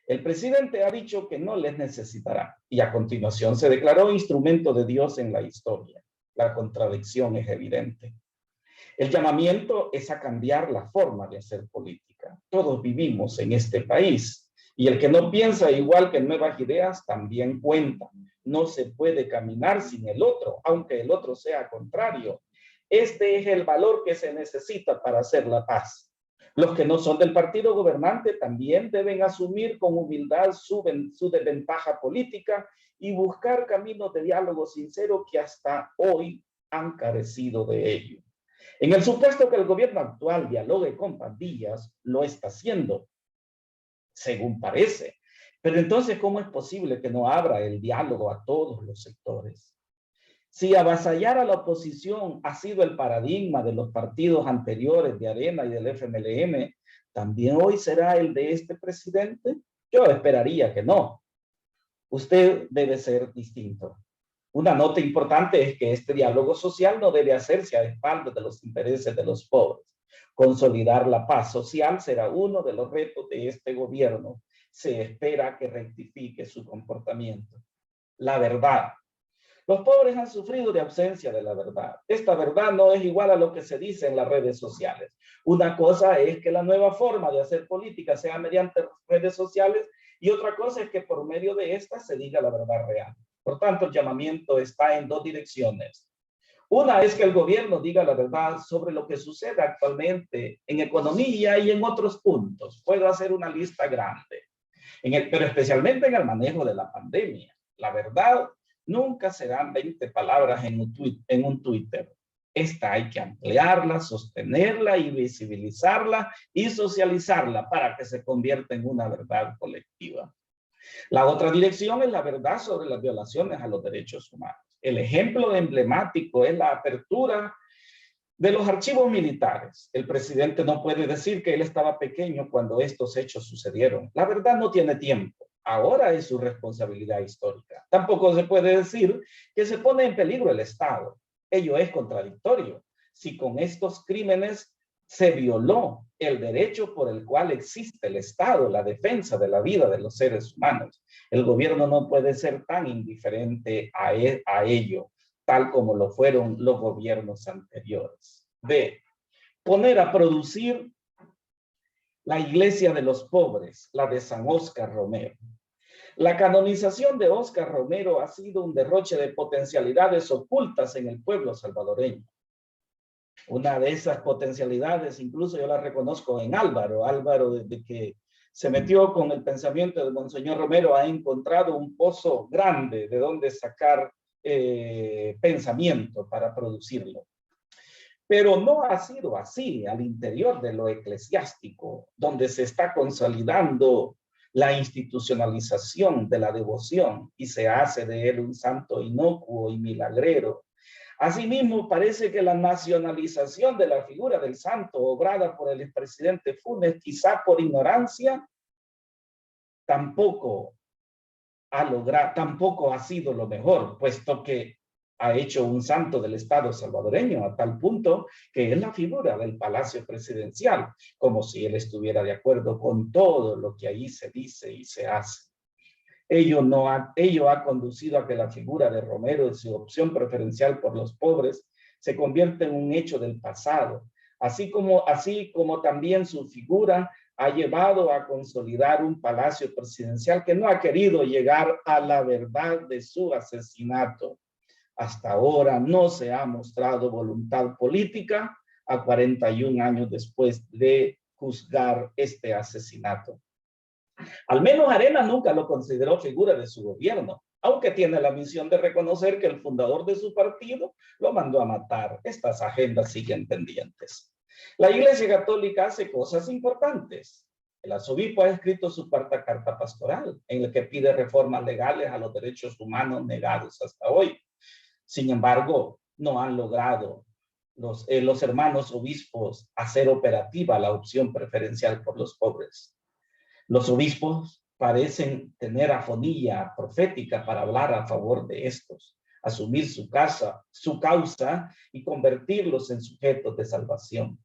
El presidente ha dicho que no les necesitará y a continuación se declaró instrumento de Dios en la historia. La contradicción es evidente. El llamamiento es a cambiar la forma de hacer política. Todos vivimos en este país y el que no piensa igual que Nuevas Ideas también cuenta. No se puede caminar sin el otro, aunque el otro sea contrario. Este es el valor que se necesita para hacer la paz. Los que no son del partido gobernante también deben asumir con humildad su desventaja política y buscar caminos de diálogo sincero que hasta hoy han carecido de ello. En el supuesto que el gobierno actual dialogue con pandillas, lo está haciendo, según parece. Pero entonces, ¿cómo es posible que no abra el diálogo a todos los sectores? Si avasallar a la oposición ha sido el paradigma de los partidos anteriores de Arena y del FMLN, ¿también hoy será el de este presidente? Yo esperaría que no. Usted debe ser distinto. Una nota importante es que este diálogo social no debe hacerse a espaldas de los intereses de los pobres. Consolidar la paz social será uno de los retos de este gobierno. Se espera que rectifique su comportamiento. La verdad. Los pobres han sufrido de ausencia de la verdad. Esta verdad no es igual a lo que se dice en las redes sociales. Una cosa es que la nueva forma de hacer política sea mediante redes sociales y otra cosa es que por medio de estas se diga la verdad real. Por tanto, el llamamiento está en dos direcciones. Una es que el gobierno diga la verdad sobre lo que sucede actualmente en economía y en otros puntos. Puedo hacer una lista grande, pero especialmente en el manejo de la pandemia. La verdad nunca serán 20 palabras en un Twitter. Esta hay que ampliarla, sostenerla y visibilizarla y socializarla para que se convierta en una verdad colectiva. La otra dirección es la verdad sobre las violaciones a los derechos humanos. El ejemplo emblemático es la apertura de los archivos militares. El presidente no puede decir que él estaba pequeño cuando estos hechos sucedieron. La verdad no tiene tiempo. Ahora es su responsabilidad histórica. Tampoco se puede decir que se pone en peligro el Estado. Ello es contradictorio. Si con estos crímenes se violó el derecho por el cual existe el Estado, la defensa de la vida de los seres humanos, el gobierno no puede ser tan indiferente a ello, tal como lo fueron los gobiernos anteriores. B. Poner a producir la iglesia de los pobres, la de San Óscar Romero. La canonización de Óscar Romero ha sido un derroche de potencialidades ocultas en el pueblo salvadoreño. Una de esas potencialidades, incluso yo la reconozco en Álvaro. Álvaro, desde que se metió con el pensamiento de Monseñor Romero, ha encontrado un pozo grande de donde sacar pensamiento para producirlo. Pero no ha sido así al interior de lo eclesiástico, donde se está consolidando la institucionalización de la devoción y se hace de él un santo inocuo y milagrero. Asimismo, parece que la nacionalización de la figura del santo, obrada por el expresidente Funes, quizá por ignorancia, tampoco ha sido lo mejor, puesto que ha hecho un santo del Estado salvadoreño a tal punto que es la figura del Palacio Presidencial, como si él estuviera de acuerdo con todo lo que ahí se dice y se hace. Ello ha conducido a que la figura de Romero y su opción preferencial por los pobres se convierta en un hecho del pasado, así como también su figura ha llevado a consolidar un palacio presidencial que no ha querido llegar a la verdad de su asesinato. Hasta ahora no se ha mostrado voluntad política a 41 años después de juzgar este asesinato. Al menos Arena nunca lo consideró figura de su gobierno, aunque tiene la misión de reconocer que el fundador de su partido lo mandó a matar. Estas agendas siguen pendientes. La Iglesia Católica hace cosas importantes. El arzobispo ha escrito su cuarta carta pastoral, en la que pide reformas legales a los derechos humanos negados hasta hoy. Sin embargo, no han logrado los hermanos obispos hacer operativa la opción preferencial por los pobres. Los obispos parecen tener afonía profética para hablar a favor de estos, asumir su causa y convertirlos en sujetos de salvación.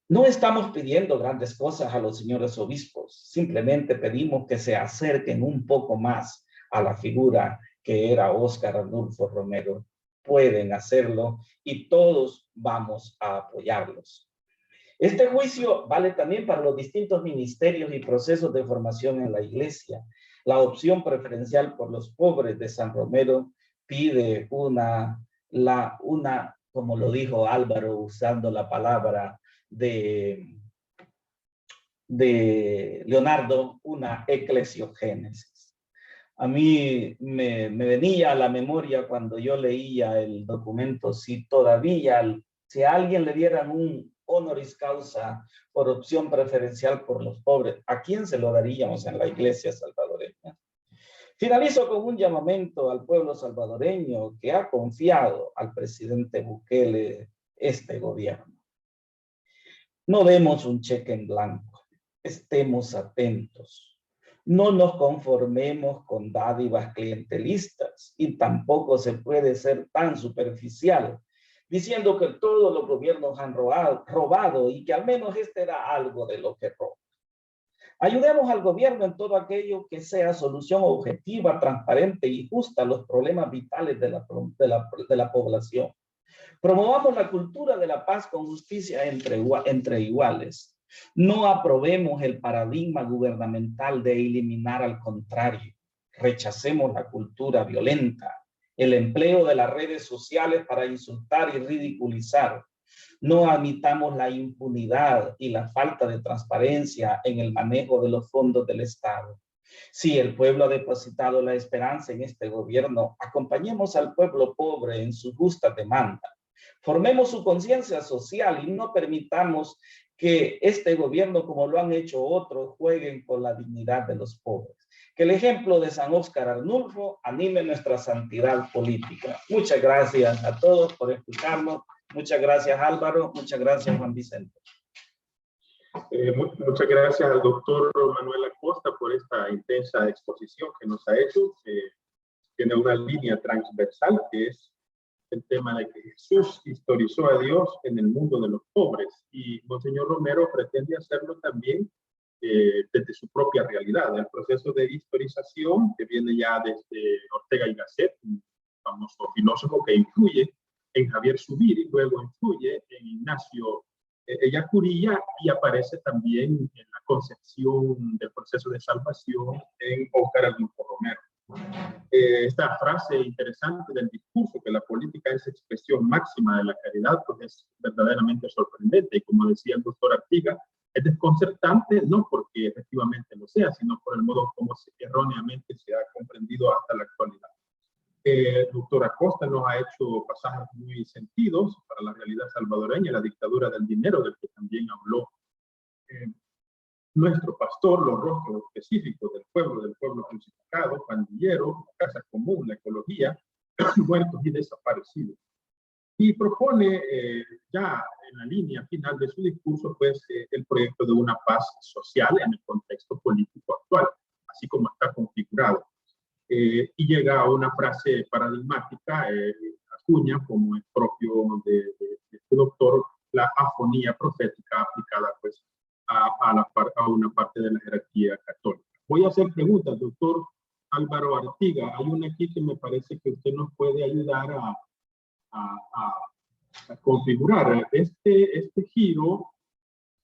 No estamos pidiendo grandes cosas a los señores obispos, simplemente pedimos que se acerquen un poco más a la figura que era Óscar Arnulfo Romero. Pueden hacerlo y todos vamos a apoyarlos. Este juicio vale también para los distintos ministerios y procesos de formación en la Iglesia. La opción preferencial por los pobres de San Romero pide una, como lo dijo Álvaro usando la palabra de Leonardo, una eclesiogénesis. A mí me venía a la memoria cuando yo leía el documento, si a alguien le dieran un honoris causa por opción preferencial por los pobres, ¿a quién se lo daríamos en la Iglesia salvadoreña? Finalizo con un llamamiento al pueblo salvadoreño que ha confiado al presidente Bukele este gobierno. No demos un cheque en blanco, estemos atentos. No nos conformemos con dádivas clientelistas y tampoco se puede ser tan superficial diciendo que todos los gobiernos han robado y que al menos este era algo de lo que roba. Ayudemos al gobierno en todo aquello que sea solución objetiva, transparente y justa a los problemas vitales de la población. Promovamos la cultura de la paz con justicia entre iguales. No aprobemos el paradigma gubernamental de eliminar al contrario. Rechacemos la cultura violenta, el empleo de las redes sociales para insultar y ridiculizar. No admitamos la impunidad y la falta de transparencia en el manejo de los fondos del Estado. Si el pueblo ha depositado la esperanza en este gobierno, acompañemos al pueblo pobre en su justa demanda. Formemos su conciencia social y no permitamos que este gobierno, como lo han hecho otros, jueguen con la dignidad de los pobres. Que el ejemplo de San Óscar Arnulfo anime nuestra santidad política. Muchas gracias a todos por escucharnos. Muchas gracias, Álvaro. Muchas gracias, Juan Vicente. Muchas gracias al doctor Manuel Acosta por esta intensa exposición que nos ha hecho. Tiene una línea transversal que es el tema de que Jesús historizó a Dios en el mundo de los pobres, y Monseñor Romero pretende hacerlo también desde su propia realidad. El proceso de historización que viene ya desde Ortega y Gasset, un famoso filósofo que influye en Javier Zubiri, y luego influye en Ignacio Ellacuría, y aparece también en la concepción del proceso de salvación en Óscar Arnulfo Romero. Esta frase interesante del discurso, que la política es expresión máxima de la caridad, pues es verdaderamente sorprendente, y como decía el doctor Artiga, es desconcertante no porque efectivamente lo sea, sino por el modo como erróneamente se ha comprendido hasta la actualidad. El doctor Acosta nos ha hecho pasajes muy sentidos para la realidad salvadoreña, la dictadura del dinero, del que también habló nuestro pastor, los rostros específicos del pueblo crucificado, pandillero, la casa común, la ecología, muertos y desaparecidos. Y propone ya en la línea final de su discurso, pues, el proyecto de una paz social en el contexto político actual, así como está configurado. Y llega a una frase paradigmática, acuña, como es propio de este doctor, la afonía profética aplicada, pues, a una parte de la jerarquía católica. Voy a hacer preguntas, doctor Álvaro Artiga, hay una aquí que me parece que usted nos puede ayudar a configurar. Este giro,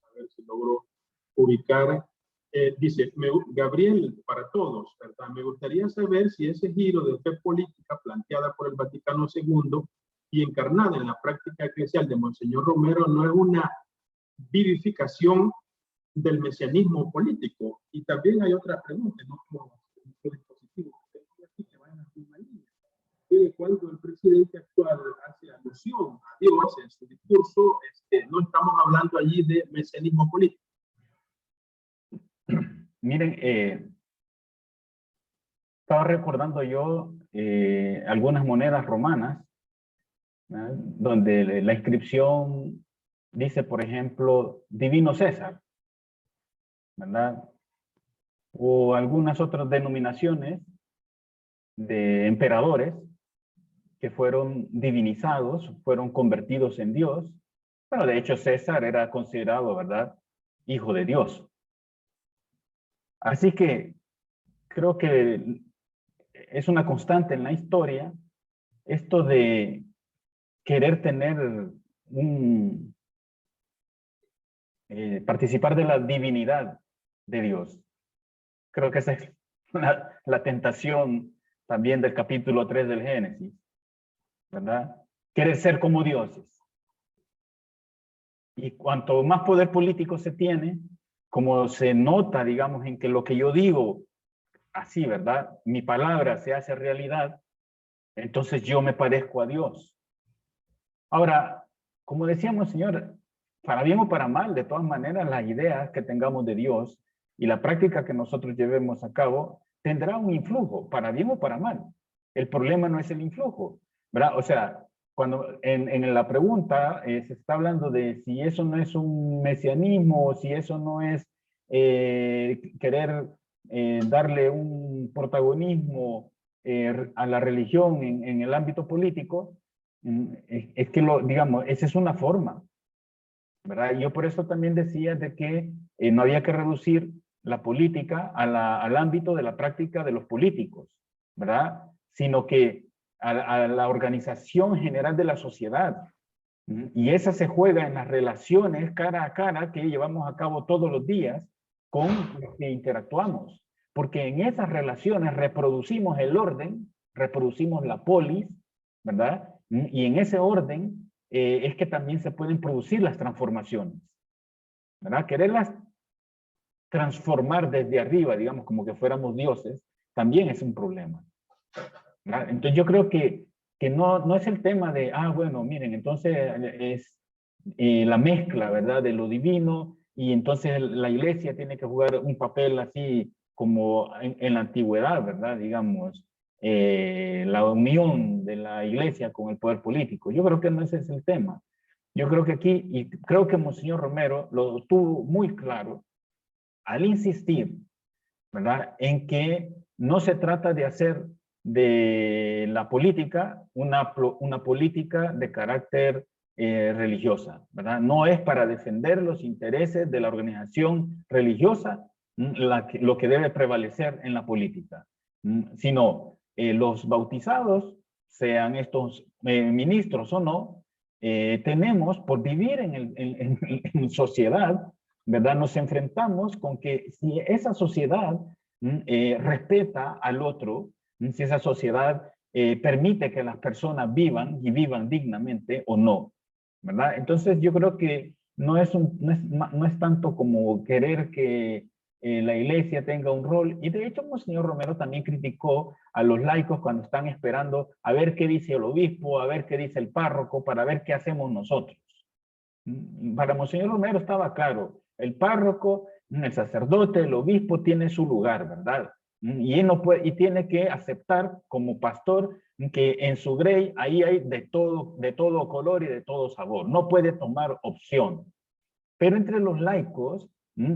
a ver si logro ubicar, dice, Gabriel, para todos, ¿verdad? Me gustaría saber si ese giro de fe política planteada por el Vaticano II y encarnada en la práctica eclesial de Monseñor Romero no es una vivificación del mesianismo político. Y también hay otra pregunta, ¿no? Dispositivo que tengo aquí que va en la misma línea. Cuando el presidente actual hace alusión a Dios en su discurso, no estamos hablando allí de mesianismo político. Miren, estaba recordando yo algunas monedas romanas, ¿verdad? Donde la inscripción dice, por ejemplo, Divino César, ¿verdad? O algunas otras denominaciones de emperadores que fueron divinizados, fueron convertidos en Dios. Bueno, de hecho César era considerado, ¿verdad?, hijo de Dios. Así que creo que es una constante en la historia esto de querer tener participar de la divinidad de Dios. Creo que esa es la tentación también del capítulo 3 del Génesis, ¿verdad? Querer ser como dioses. Y cuanto más poder político se tiene, como se nota, digamos, en que lo que yo digo, así, ¿verdad? Mi palabra se hace realidad, entonces yo me parezco a Dios. Ahora, como decíamos, Señor, para bien o para mal, de todas maneras, las ideas que tengamos de Dios y la práctica que nosotros llevemos a cabo tendrá un influjo, para bien o para mal. El problema no es el influjo, ¿verdad? O sea, cuando en la pregunta se está hablando de si eso no es un mesianismo o si eso no es querer darle un protagonismo a la religión en el ámbito político, es que digamos, esa es una forma, ¿verdad? Yo por eso también decía de que no había que reducir la política al ámbito de la práctica de los políticos, ¿verdad? Sino que a la organización general de la sociedad. Y esa se juega en las relaciones cara a cara que llevamos a cabo todos los días con los que interactuamos. Porque en esas relaciones reproducimos el orden, reproducimos la polis, ¿verdad? Y en ese orden es que también se pueden producir las transformaciones, ¿verdad? Quererlas transformar desde arriba, digamos, como que fuéramos dioses, también es un problema, ¿verdad? Entonces yo creo que no es el tema de, bueno, miren, entonces es la mezcla, ¿verdad? De lo divino, y entonces la iglesia tiene que jugar un papel así como en la antigüedad, ¿verdad? Digamos, la unión de la iglesia con el poder político. Yo creo que no ese es el tema. Yo creo que aquí, y creo que Monseñor Romero lo tuvo muy claro al insistir, ¿verdad? En que no se trata de hacer de la política una política de carácter religiosa, ¿verdad? No es para defender los intereses de la organización religiosa lo que debe prevalecer en la política, sino los bautizados, sean estos ministros o no, tenemos por vivir en sociedad, ¿verdad? Nos enfrentamos con que si esa sociedad respeta al otro, si esa sociedad permite que las personas vivan y vivan dignamente o no, ¿verdad? Entonces yo creo que no es tanto como querer que la iglesia tenga un rol, y de hecho Monseñor Romero también criticó a los laicos cuando están esperando a ver qué dice el obispo, a ver qué dice el párroco, para ver qué hacemos nosotros. Para Monseñor Romero estaba claro, el párroco, el sacerdote, el obispo tiene su lugar, ¿verdad? Y él no puede, y tiene que aceptar como pastor que en su grey ahí hay de todo color y de todo sabor. No puede tomar opción. Pero entre los laicos,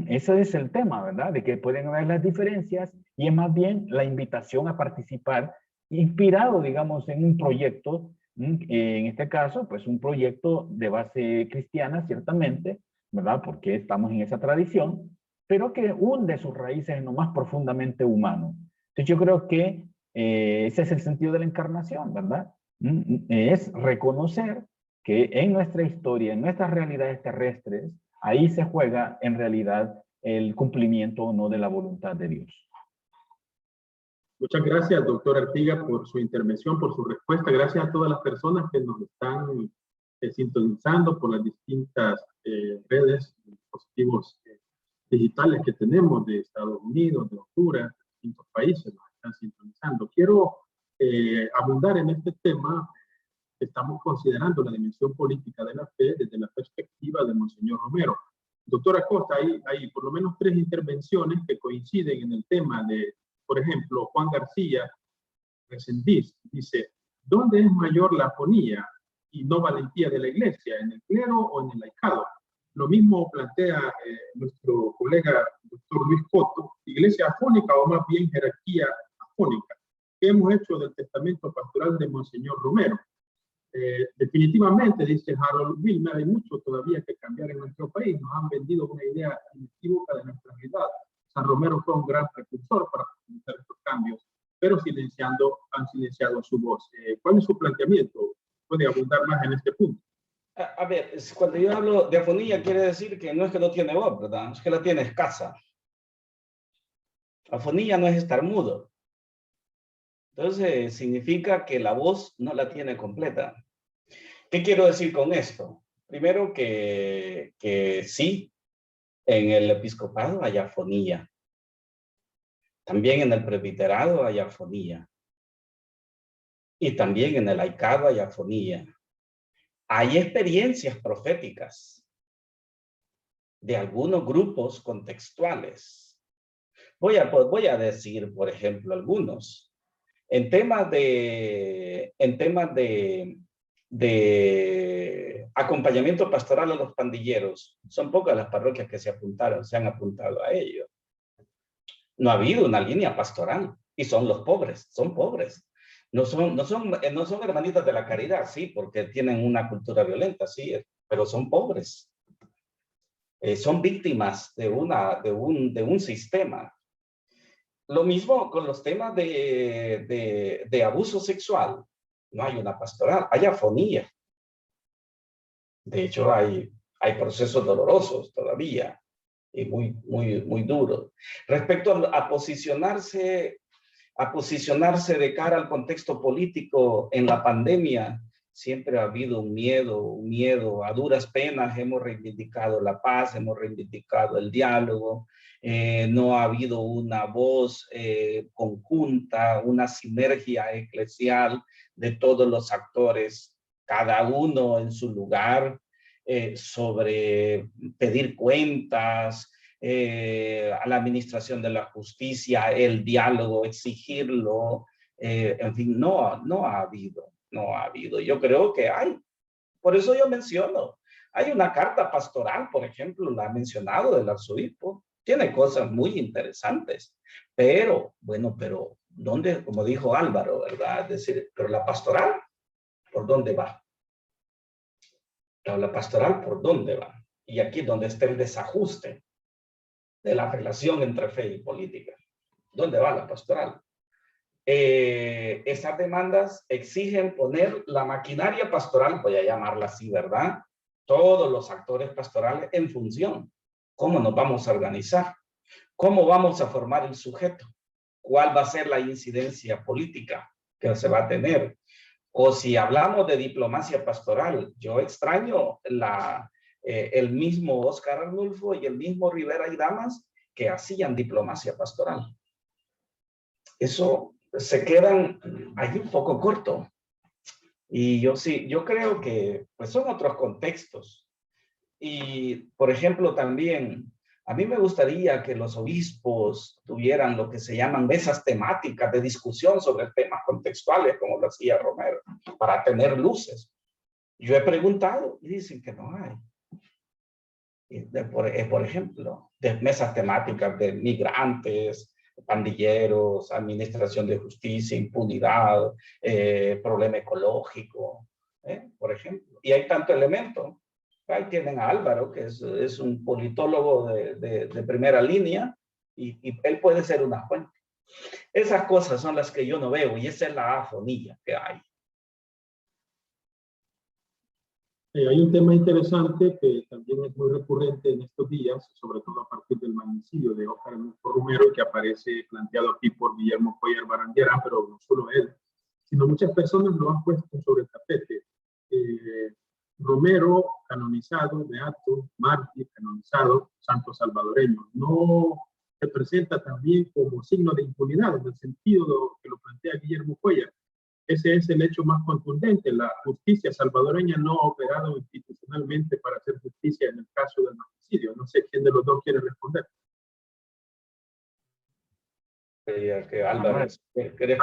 ese es el tema, ¿verdad? De que pueden haber las diferencias y es más bien la invitación a participar inspirado, digamos, en un proyecto, en este caso, pues un proyecto de base cristiana, ciertamente, ¿verdad? Porque estamos en esa tradición, pero que hunde sus raíces en lo más profundamente humano, Entonces yo creo que ese es el sentido de la encarnación, ¿verdad? Es reconocer que en nuestra historia, en nuestras realidades terrestres, ahí se juega en realidad el cumplimiento o no de la voluntad de Dios. Muchas gracias, doctor Artiga, por su intervención, por su respuesta. Gracias a todas las personas que nos están sintonizando por las distintas redes, dispositivos digitales que tenemos de Estados Unidos, de Honduras, de distintos países nos están sintonizando. Quiero abundar en este tema. Estamos considerando la dimensión política de la fe desde la perspectiva de Monseñor Romero. Doctora Acosta, hay por lo menos 3 intervenciones que coinciden en el tema de, por ejemplo, Juan García Resendiz dice, ¿dónde es mayor la afonía y no valentía de la iglesia, en el clero o en el laicado? Lo mismo plantea nuestro colega doctor Luis Coto, iglesia afónica o más bien jerarquía afónica. ¿Qué hemos hecho del testamento pastoral de Monseñor Romero? Definitivamente, dice Harold Wilmer, hay mucho todavía que cambiar en nuestro país. Nos han vendido una idea inequívoca de nuestra realidad. San Romero fue un gran precursor para presentar estos cambios, pero han silenciado su voz. ¿Cuál es su planteamiento? ¿Puede abundar más en este punto? A ver, cuando yo hablo de afonía, quiere decir que no es que no tiene voz, ¿verdad? Es que la tiene escasa. Afonía no es estar mudo. Entonces, significa que la voz no la tiene completa. ¿Qué quiero decir con esto? Primero que sí, en el episcopado hay afonía. También en el presbiterado hay afonía. Y también en el laicado hay afonía. Hay experiencias proféticas de algunos grupos contextuales. Voy a decir, por ejemplo, algunos. En temas de acompañamiento pastoral a los pandilleros, son pocas las parroquias que se han apuntado a ello. No ha habido una línea pastoral y son los pobres, son pobres. No son hermanitas de la caridad, sí, porque tienen una cultura violenta, sí, pero son pobres. Son víctimas de un sistema. Lo mismo con los temas de abuso sexual. No hay una pastoral, hay afonía. De hecho, hay procesos dolorosos todavía y muy duros. Respecto a posicionarse de cara al contexto político en la pandemia, siempre ha habido un miedo. A duras penas hemos reivindicado la paz, hemos reivindicado el diálogo. No ha habido una voz conjunta, una sinergia eclesial de todos los actores, cada uno en su lugar, sobre pedir cuentas a la administración de la justicia, el diálogo, exigirlo. En fin, no ha habido. Yo creo que hay. Por eso yo menciono, hay una carta pastoral, por ejemplo, la ha mencionado del arzobispo. Tiene cosas muy interesantes, pero, bueno, ¿dónde? Como dijo Álvaro, ¿verdad? Es decir, pero la pastoral, ¿por dónde va? La pastoral, ¿por dónde va? Y aquí es donde está el desajuste de la relación entre fe y política. ¿Dónde va la pastoral? Esas demandas exigen poner la maquinaria pastoral, voy a llamarla así, ¿verdad? Todos los actores pastorales en función. ¿Cómo nos vamos a organizar? ¿Cómo vamos a formar el sujeto? ¿Cuál va a ser la incidencia política que se va a tener? O si hablamos de diplomacia pastoral, yo extraño el mismo Óscar Arnulfo y el mismo Rivera y Damas que hacían diplomacia pastoral. Eso se quedan ahí un poco corto. Y yo creo que pues son otros contextos. Y, por ejemplo, también a mí me gustaría que los obispos tuvieran lo que se llaman mesas temáticas de discusión sobre temas contextuales, como lo hacía Romero, para tener luces. Yo he preguntado y dicen que no hay. Por ejemplo, de mesas temáticas de migrantes, pandilleros, administración de justicia, impunidad, problema ecológico, por ejemplo. Y hay tanto elemento. Ahí tienen a Álvaro, que es un politólogo de primera línea, y él puede ser una fuente. Esas cosas son las que yo no veo y esa es la afonía que hay. Hay un tema interesante que también es muy recurrente en estos días, sobre todo a partir del magnicidio de Óscar Ernesto Romero, que aparece planteado aquí por Guillermo Cuellar Barandiarán, pero no solo él, sino muchas personas lo han puesto sobre el tapete. Romero, canonizado, beato, mártir, canonizado, santo salvadoreño, no se presenta también como signo de impunidad, en el sentido que lo plantea Guillermo Cuellar. Ese es el hecho más contundente. La justicia salvadoreña no ha operado institucionalmente para hacer justicia en el caso del magnicidio. No sé quién de los dos quiere responder. Que Álvaro, ¿querés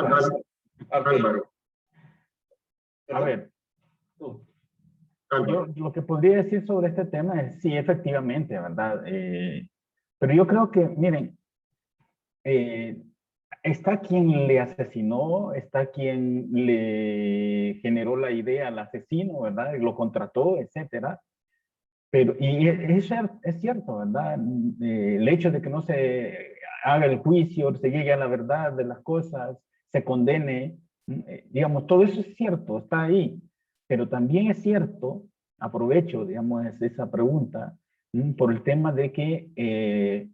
Álvaro. A ver, yo lo que podría decir sobre este tema es sí, efectivamente, ¿verdad? Pero yo creo que, miren, está quien le asesinó, está quien le generó la idea al asesino, ¿verdad? Lo contrató, etcétera. Pero, y es cierto, ¿verdad? El hecho de que no se haga el juicio, se llegue a la verdad de las cosas, se condene, digamos, todo eso es cierto, está ahí. Pero también es cierto, aprovecho, digamos, esa pregunta, por el tema de que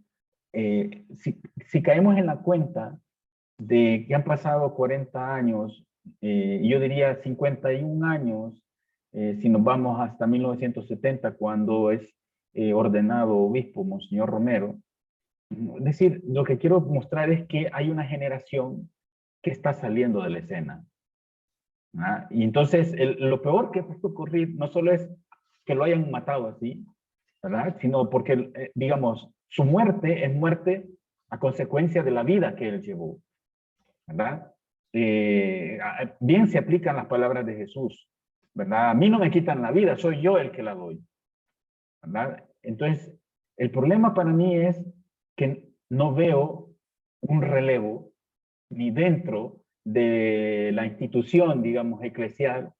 si caemos en la cuenta de que han pasado 40 años, yo diría 51 años, si nos vamos hasta 1970, cuando es ordenado obispo Monseñor Romero. Es decir, lo que quiero mostrar es que hay una generación que está saliendo de la escena. ¿Ah? Y entonces, lo peor que puede ocurrir no solo es que lo hayan matado así, ¿verdad? Sino porque, digamos, su muerte es muerte a consecuencia de la vida que él llevó, ¿verdad? Bien se aplican las palabras de Jesús, ¿verdad? A mí no me quitan la vida, soy yo el que la doy, ¿verdad? Entonces, el problema para mí es que no veo un relevo ni dentro de la institución, digamos, eclesial,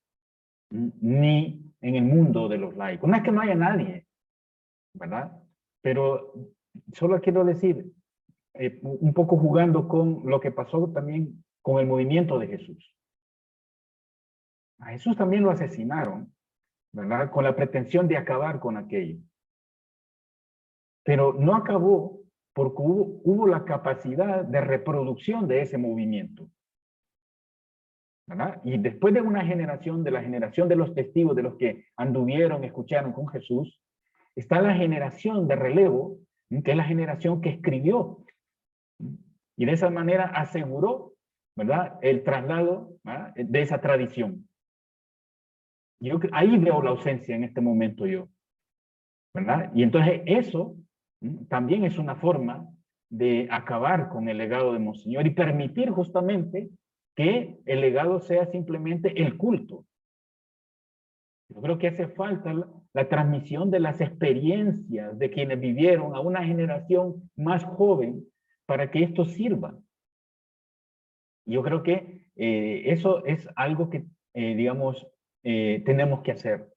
ni en el mundo de los laicos. No es que no haya nadie, ¿verdad? Pero solo quiero decir, un poco jugando con lo que pasó también con el movimiento de Jesús. A Jesús también lo asesinaron, ¿verdad? Con la pretensión de acabar con aquello. Pero no acabó porque hubo la capacidad de reproducción de ese movimiento, ¿verdad? Y después de una generación, de la generación de los testigos, de los que anduvieron, escucharon con Jesús, está la generación de relevo, que es la generación que escribió. Y de esa manera aseguró, ¿verdad?, el traslado, ¿verdad?, de esa tradición. Yo ahí veo la ausencia en este momento yo, ¿verdad? Y entonces eso también es una forma de acabar con el legado de Monseñor y permitir justamente que el legado sea simplemente el culto. Yo creo que hace falta la transmisión de las experiencias de quienes vivieron a una generación más joven para que esto sirva. Yo creo que eso es algo que, digamos, tenemos que hacer.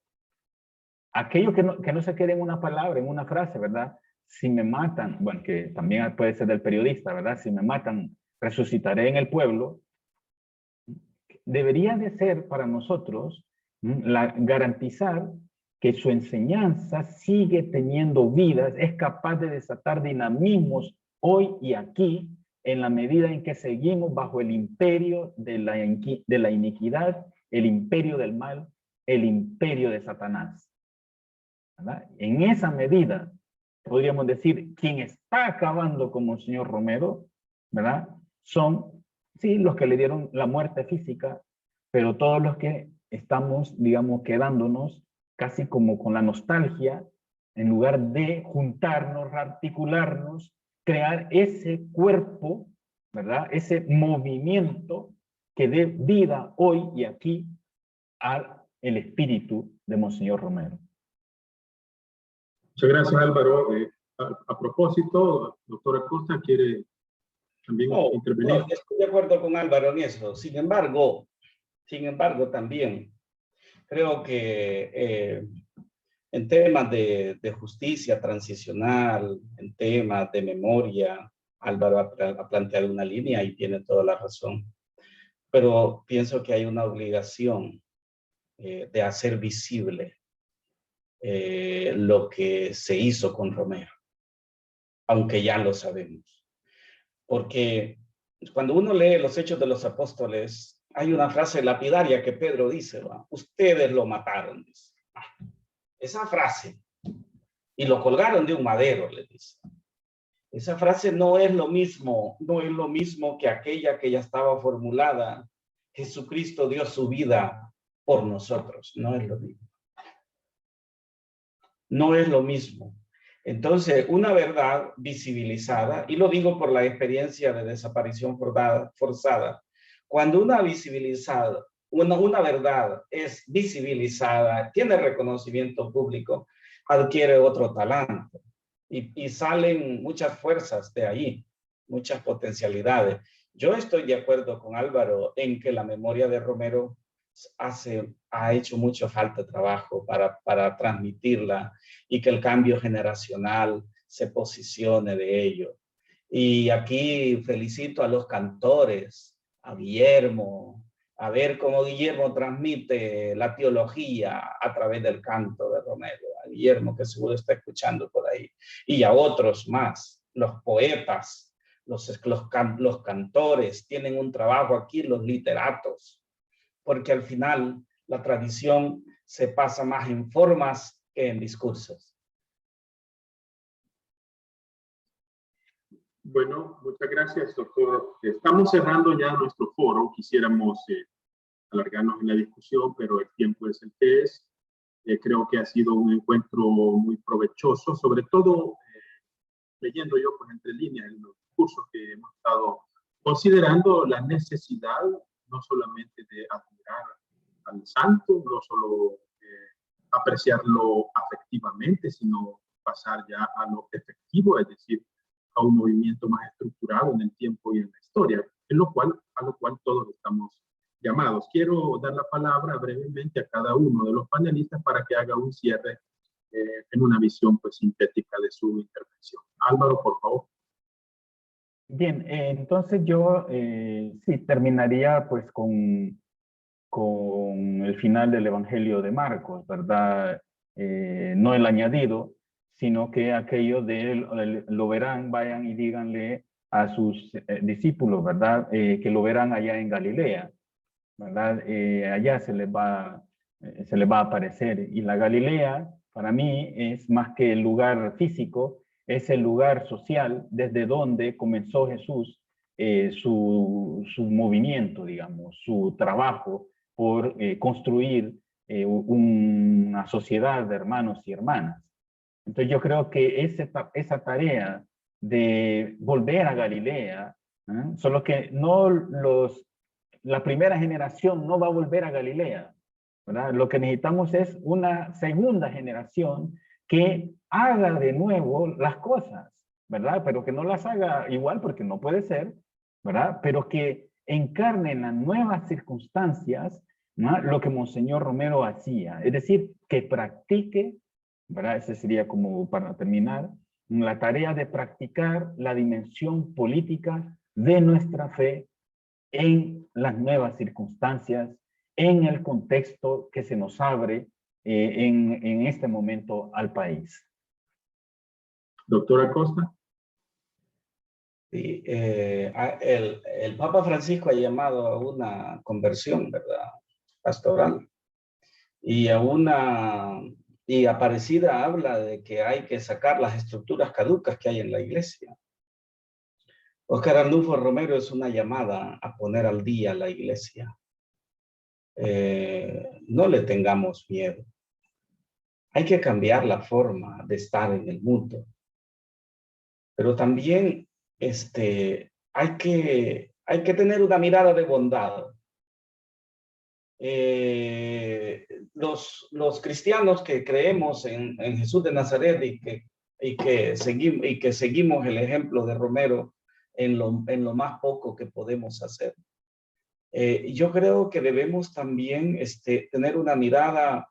Aquello que no se quede en una palabra, en una frase, ¿verdad? Si me matan, bueno, que también puede ser del periodista, ¿verdad? Si me matan, resucitaré en el pueblo. Debería de ser para nosotros garantizar que su enseñanza sigue teniendo vidas, es capaz de desatar dinamismos hoy y aquí, en la medida en que seguimos bajo el imperio de la iniquidad, el imperio del mal, el imperio de Satanás, ¿verdad? En esa medida, podríamos decir, quien está acabando como el señor Romero, ¿verdad?, son, sí, los que le dieron la muerte física, pero todos los que estamos, digamos, quedándonos casi como con la nostalgia, en lugar de juntarnos, articularnos, crear ese cuerpo, ¿verdad?, ese movimiento que dé vida hoy y aquí al espíritu de Monseñor Romero. Muchas gracias, Álvaro. A propósito, doctora Costa quiere también intervenir. No, estoy de acuerdo con Álvaro en eso. Sin embargo, también creo que en temas de justicia transicional, en temas de memoria, Álvaro ha planteado una línea y tiene toda la razón. Pero pienso que hay una obligación de hacer visible lo que se hizo con Romero, aunque ya lo sabemos. Porque cuando uno lee los Hechos de los Apóstoles, hay una frase lapidaria que Pedro dice, ¿va? Ustedes lo mataron, dice. Esa frase, y lo colgaron de un madero, le dice. Esa frase no es lo mismo que aquella que ya estaba formulada. Jesucristo dio su vida por nosotros, no es lo mismo. No es lo mismo. Entonces, una verdad visibilizada, y lo digo por la experiencia de desaparición forzada, cuando una verdad es visibilizada, tiene reconocimiento público, adquiere otro talante y salen muchas fuerzas de ahí, muchas potencialidades. Yo estoy de acuerdo con Álvaro en que la memoria de Romero ha hecho mucho falta trabajo para transmitirla y que el cambio generacional se posicione de ello. Y aquí felicito a los cantores, a Guillermo, a ver cómo Guillermo transmite la teología a través del canto de Romero, a Guillermo que seguro está escuchando por ahí, y a otros más, los poetas, los cantores, tienen un trabajo aquí, los literatos, porque al final la tradición se pasa más en formas que en discursos. Bueno, muchas gracias, doctor. Estamos cerrando ya nuestro foro. Quisiéramos alargarnos en la discusión, pero el tiempo es el que es. Creo que ha sido un encuentro muy provechoso, sobre todo leyendo yo pues, entre líneas en los cursos que hemos estado considerando la necesidad no solamente de admirar al santo, no solo apreciarlo afectivamente, sino pasar ya a lo efectivo, es decir, a un movimiento más estructurado en el tiempo y en la historia, a lo cual todos estamos llamados. Quiero dar la palabra brevemente a cada uno de los panelistas para que haga un cierre en una visión pues, sintética de su intervención. Álvaro, por favor. Bien, entonces yo sí terminaría pues con el final del Evangelio de Marcos, ¿verdad? No el añadido, sino que aquello de lo verán, vayan y díganle a sus discípulos, ¿verdad? Que lo verán allá en Galilea, ¿verdad? Allá se les va a aparecer. Y la Galilea, para mí, es más que el lugar físico, es el lugar social desde donde comenzó Jesús su movimiento, digamos, su trabajo por construir una sociedad de hermanos y hermanas. Entonces yo creo que esa tarea de volver a Galilea, solo que no la primera generación no va a volver a Galilea, ¿verdad? Lo que necesitamos es una segunda generación que haga de nuevo las cosas, ¿verdad? Pero que no las haga igual porque no puede ser, ¿verdad? Pero que encarne en las nuevas circunstancias, ¿no? Lo que Monseñor Romero hacía, es decir, que practique, ¿verdad? Ese sería como para terminar, la tarea de practicar la dimensión política de nuestra fe en las nuevas circunstancias, en el contexto que se nos abre en este momento al país. Doctora Acosta. Sí, el Papa Francisco ha llamado a una conversión, ¿verdad? Pastoral. Y Aparecida habla de que hay que sacar las estructuras caducas que hay en la iglesia. Óscar Arnulfo Romero es una llamada a poner al día la iglesia. No le tengamos miedo. Hay que cambiar la forma de estar en el mundo. Pero también hay que tener una mirada de bondad. Los cristianos que creemos en Jesús de Nazaret y que seguimos el ejemplo de Romero en lo más poco que podemos hacer. Yo creo que debemos también tener una mirada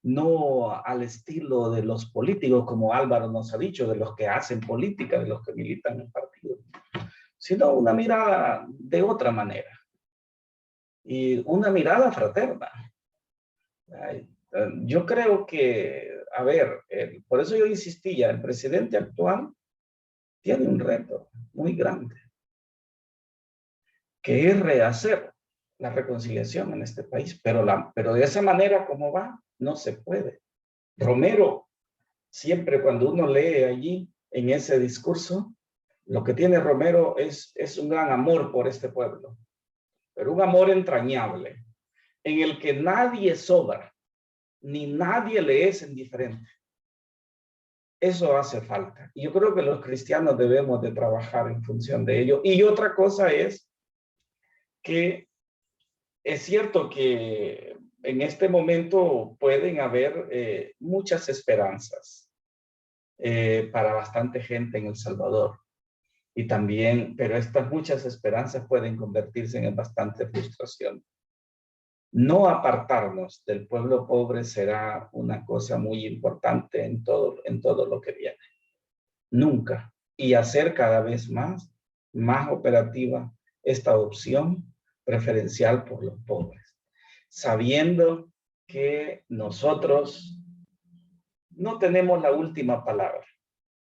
no al estilo de los políticos, como Álvaro nos ha dicho, de los que hacen política, de los que militan en partidos. sino una mirada de otra manera. Y una mirada fraterna. Yo creo que, a ver, por eso yo insistía, el presidente actual tiene un reto muy grande, que es rehacer la reconciliación en este país, pero de esa manera como va, no se puede. Romero, siempre cuando uno lee allí, en ese discurso, lo que tiene Romero es un gran amor por este pueblo, pero un amor entrañable, en el que nadie sobra, ni nadie le es indiferente. Eso hace falta. Y yo creo que los cristianos debemos de trabajar en función de ello. Y otra cosa es que es cierto que en este momento pueden haber muchas esperanzas para bastante gente en El Salvador. Y también, pero estas muchas esperanzas pueden convertirse en bastante frustración. No apartarnos del pueblo pobre será una cosa muy importante en todo lo que viene. Nunca. Y hacer cada vez más operativa esta opción preferencial por los pobres, sabiendo que nosotros no tenemos la última palabra,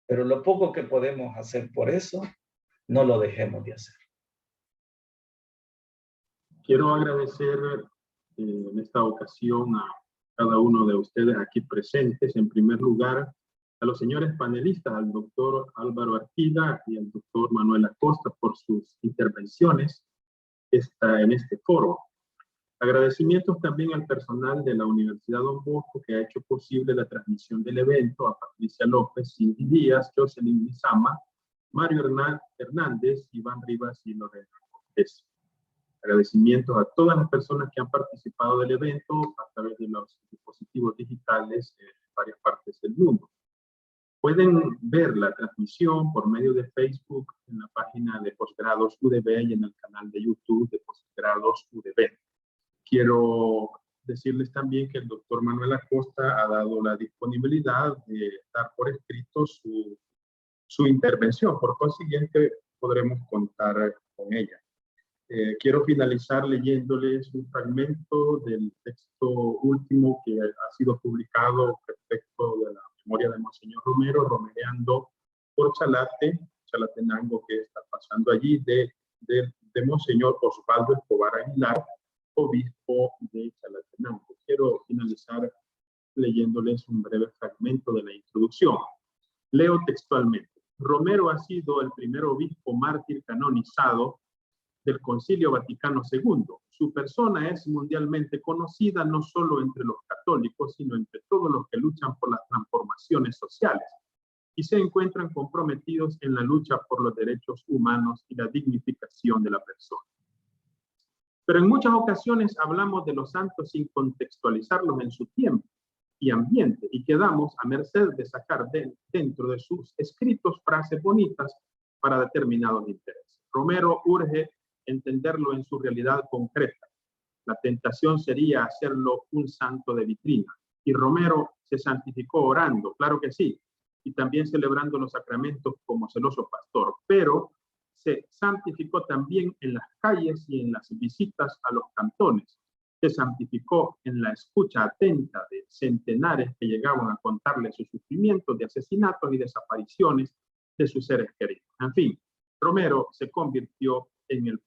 pero lo poco que podemos hacer por eso, no lo dejemos de hacer. Quiero agradecer en esta ocasión a cada uno de ustedes aquí presentes. En primer lugar, a los señores panelistas, al doctor Álvaro Arquila y al doctor Manuel Acosta por sus intervenciones en este foro. Agradecimientos también al personal de la Universidad Don Bosco que ha hecho posible la transmisión del evento, a Patricia López, Cindy Díaz, Jocelyn Lizama, Mario Hernández, Iván Rivas y Lorena Cortés. Agradecimientos a todas las personas que han participado del evento a través de los dispositivos digitales en varias partes del mundo. Pueden ver la transmisión por medio de Facebook en la página de Posgrados UDB y en el canal de YouTube de Posgrados UDB. Quiero decirles también que el doctor Manuel Acosta ha dado la disponibilidad de dar por escrito su intervención. Por consiguiente, podremos contar con ella. Quiero finalizar leyéndoles un fragmento del texto último que ha sido publicado respecto de la memoria de Monseñor Romero, romereando por Chalatenango, que está pasando allí, de Monseñor Osvaldo Escobar Aguilar, obispo de Chalatenango. Quiero finalizar leyéndoles un breve fragmento de la introducción. Leo textualmente. Romero ha sido el primer obispo mártir canonizado del Concilio Vaticano II. Su persona es mundialmente conocida no solo entre los católicos, sino entre todos los que luchan por las transformaciones sociales y se encuentran comprometidos en la lucha por los derechos humanos y la dignificación de la persona. Pero en muchas ocasiones hablamos de los santos sin contextualizarlos en su tiempo y ambiente y quedamos a merced de sacar dentro de sus escritos frases bonitas para determinados intereses. Romero urge entenderlo en su realidad concreta. La tentación sería hacerlo un santo de vitrina. Y Romero se santificó orando, claro que sí, y también celebrando los sacramentos como celoso pastor, pero se santificó también en las calles y en las visitas a los cantones. Se santificó en la escucha atenta de centenares que llegaban a contarle sus sufrimientos de asesinatos y desapariciones de sus seres queridos. En fin, Romero se convirtió en el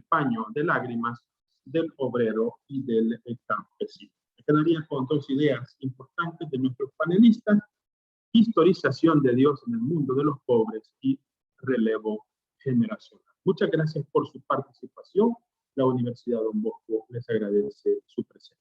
paño de lágrimas del obrero y del campesino. Me quedaría con dos ideas importantes de nuestros panelistas: historización de Dios en el mundo de los pobres y relevo generacional. Muchas gracias por su participación. La Universidad Don Bosco les agradece su presencia.